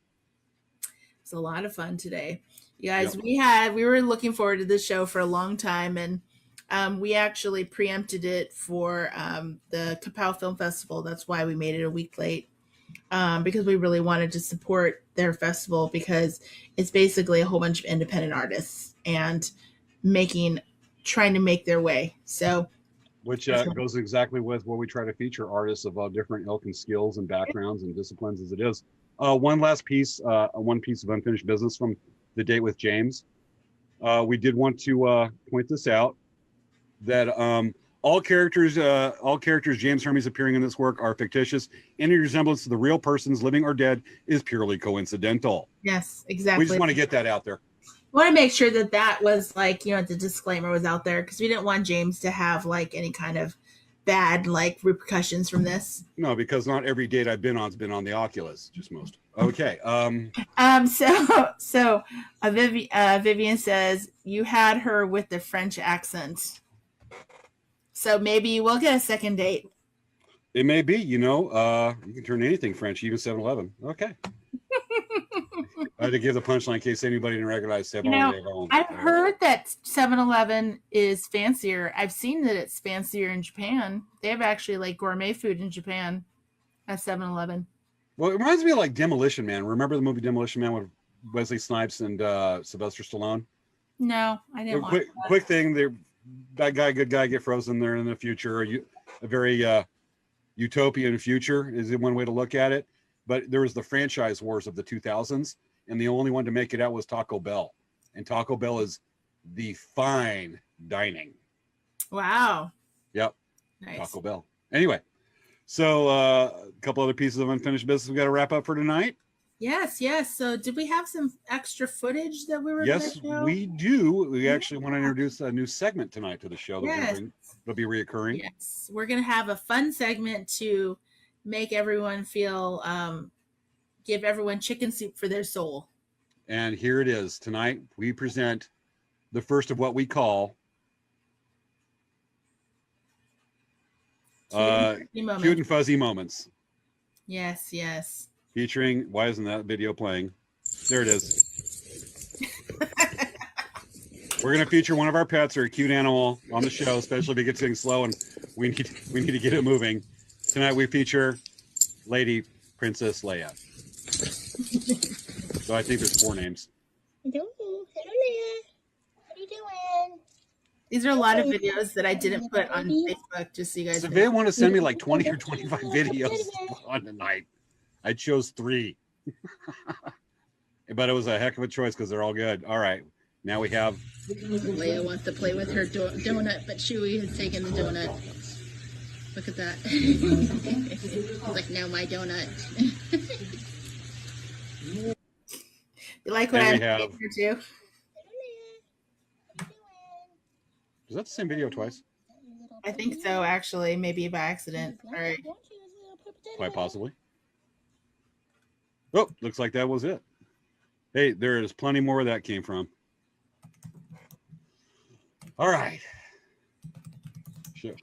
It's a lot of fun today. You guys, we were looking forward to this show for a long time, and we actually preempted it for the Kapow Film Festival. That's why we made it a week late, because we really wanted to support their festival, because it's basically a whole bunch of independent artists and trying to make their way. So, which goes exactly with what we try to feature, artists of all different ilk and skills and backgrounds and disciplines as it is. One piece of unfinished business from the date with James. We did want to point this out, that all characters James Hermes appearing in this work are fictitious. Any resemblance to the real persons, living or dead, is purely coincidental. Yes, exactly. We just want to get that out there. I want to make sure that was like, the disclaimer was out there, because we didn't want James to have like any kind of bad like repercussions from this. No, because not every date I've been on's been on the Oculus, just most. Okay. So Vivian says you had her with the French accent. So maybe you will get a second date. It may be, you can turn anything French, even 7-Eleven. Okay. I had to give the punchline in case anybody didn't recognize 7-Eleven. I've heard that 7-Eleven is fancier. I've seen that it's fancier in Japan. They have actually like gourmet food in Japan at 7-Eleven. Well, it reminds me of like Demolition Man. Remember the movie Demolition Man with Wesley Snipes and Sylvester Stallone? No, I didn't watch that. Quick thing, bad guy, good guy get frozen there in the future. A very utopian future is one way to look at it. But there was the franchise wars of the 2000s, and the only one to make it out was Taco Bell. And Taco Bell is the fine dining. Wow. Yep. Nice. Taco Bell. Anyway, so a couple other pieces of unfinished business we got to wrap up for tonight. Yes. So did we have some extra footage that we were Yes, going to show? we do. We actually want to introduce a new segment tonight to the show that will be reoccurring. Yes. We're going to have a fun segment to make everyone feel, give everyone chicken soup for their soul. And here it is. Tonight, we present the first of what we call cute and fuzzy moments. Yes. Featuring, why isn't that video playing? There it is. We're going to feature one of our pets or a cute animal on the show, especially if it gets getting slow and we need to get it moving. Tonight we feature Lady Princess Leia. So I think there's 4 names. Hello, Leia. What are you doing? These are a lot of videos that I didn't put on Facebook, just so you guys So know. if they want to send me like 20 or 25 videos on tonight, I chose 3. But it was a heck of a choice because they're all good. All right. Now we have. Leia wants to play with her donut, but Chewie has taken the donut. Look at that. He's like, now my donut. You like what I'm have. here too? Is that the same video twice? I think so, actually. Maybe by accident. All right. Quite possibly. Oh, looks like that was it. Hey, there is plenty more where that came from. All right. Sure.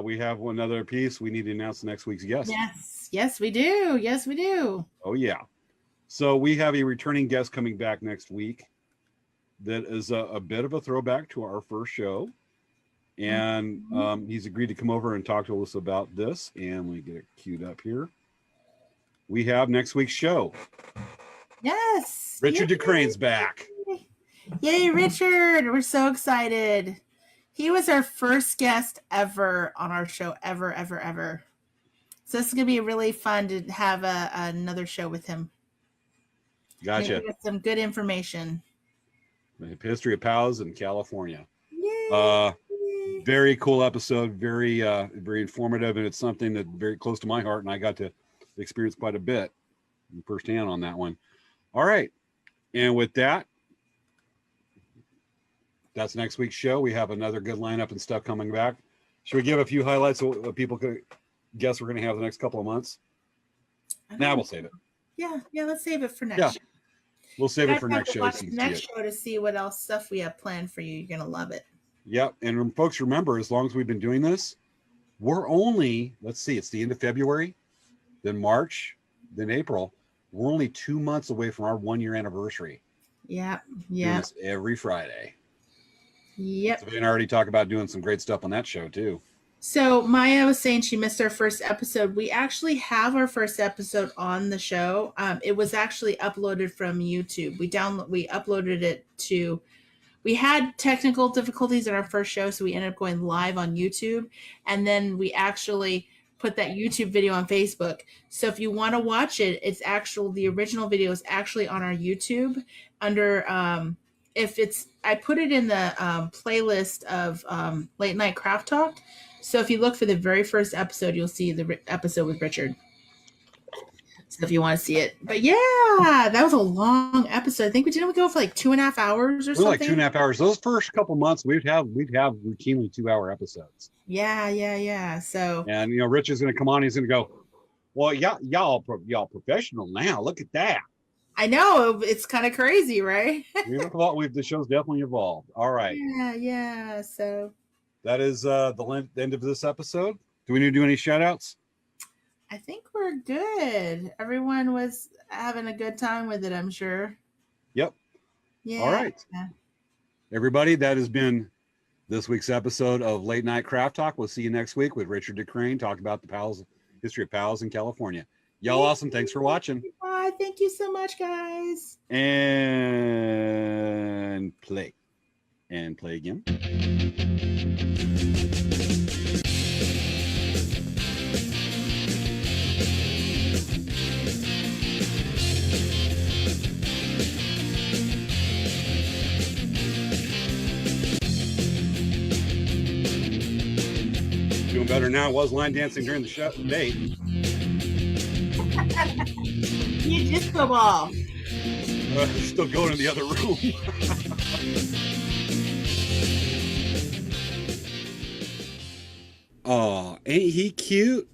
We have one other piece. We need to announce next week's guest. Yes. Yes, we do. Yes, we do. Oh, yeah. So we have a returning guest coming back next week. That is a bit of a throwback to our first show. And he's agreed to come over and talk to us about this. And let me get it queued up here. We have next week's show. Yes. Richard Yay. DeCrane's back. Yay, Richard. We're so excited. He was our first guest ever on our show, ever. So this is going to be really fun to have another show with him. Gotcha. Get some good information. The history of POWs in California. Yay. Very cool episode, very informative, and it's something that's very close to my heart, and I got to experience quite a bit firsthand on that one. All right. And with that, that's next week's show. We have another good lineup and stuff coming back. Should we give a few highlights of what people could guess we're going to have the next couple of months? Now we'll save it. Yeah, let's save it for next Yeah. show. We'll save it for You guys next have to show. watch so the you can see next it. show to see what else stuff we have planned for you. You're going to love it. Yep. And folks, remember, as long as we've been doing this, we're only, let's see, it's the end of February, then March, then April. We're only 2 months away from our 1 year anniversary. Yeah. Doing this every Friday. Yep. So we can already talk about doing some great stuff on that show too. So Maya was saying she missed our first episode. We actually have our first episode on the show. It was actually uploaded from YouTube. We uploaded it to. We had technical difficulties in our first show, so we ended up going live on YouTube, and then we actually put that YouTube video on Facebook. So if you want to watch it, the original video is actually on our YouTube under. I put it in the playlist of Late Night Craft Talk. So if you look for the very first episode, you'll see the episode with Richard. So if you want to see it. But yeah, that was a long episode. I think we go for like 2.5 hours or something. Like 2.5 hours. Those first couple months, we'd have routinely 2 hour episodes. Yeah. So and Rich is going to come on. He's going to go, well, y'all professional now. Look at that. I know, it's kind of crazy, right? The show's definitely evolved. All right. Yeah. So that is the end of this episode. Do we need to do any shout outs? I think we're good. Everyone was having a good time with it, I'm sure. Yep. Yeah. All right. Everybody, that has been this week's episode of Late Night Craft Talk. We'll see you next week with Richard DeCrane talking about the history of POWs in California. Y'all awesome. Thanks for watching. Bye. Thank you so much, guys. And play. And play again. Doing better now. Was line dancing during the show date. You disco ball. Still going in the other room. Oh, ain't he cute?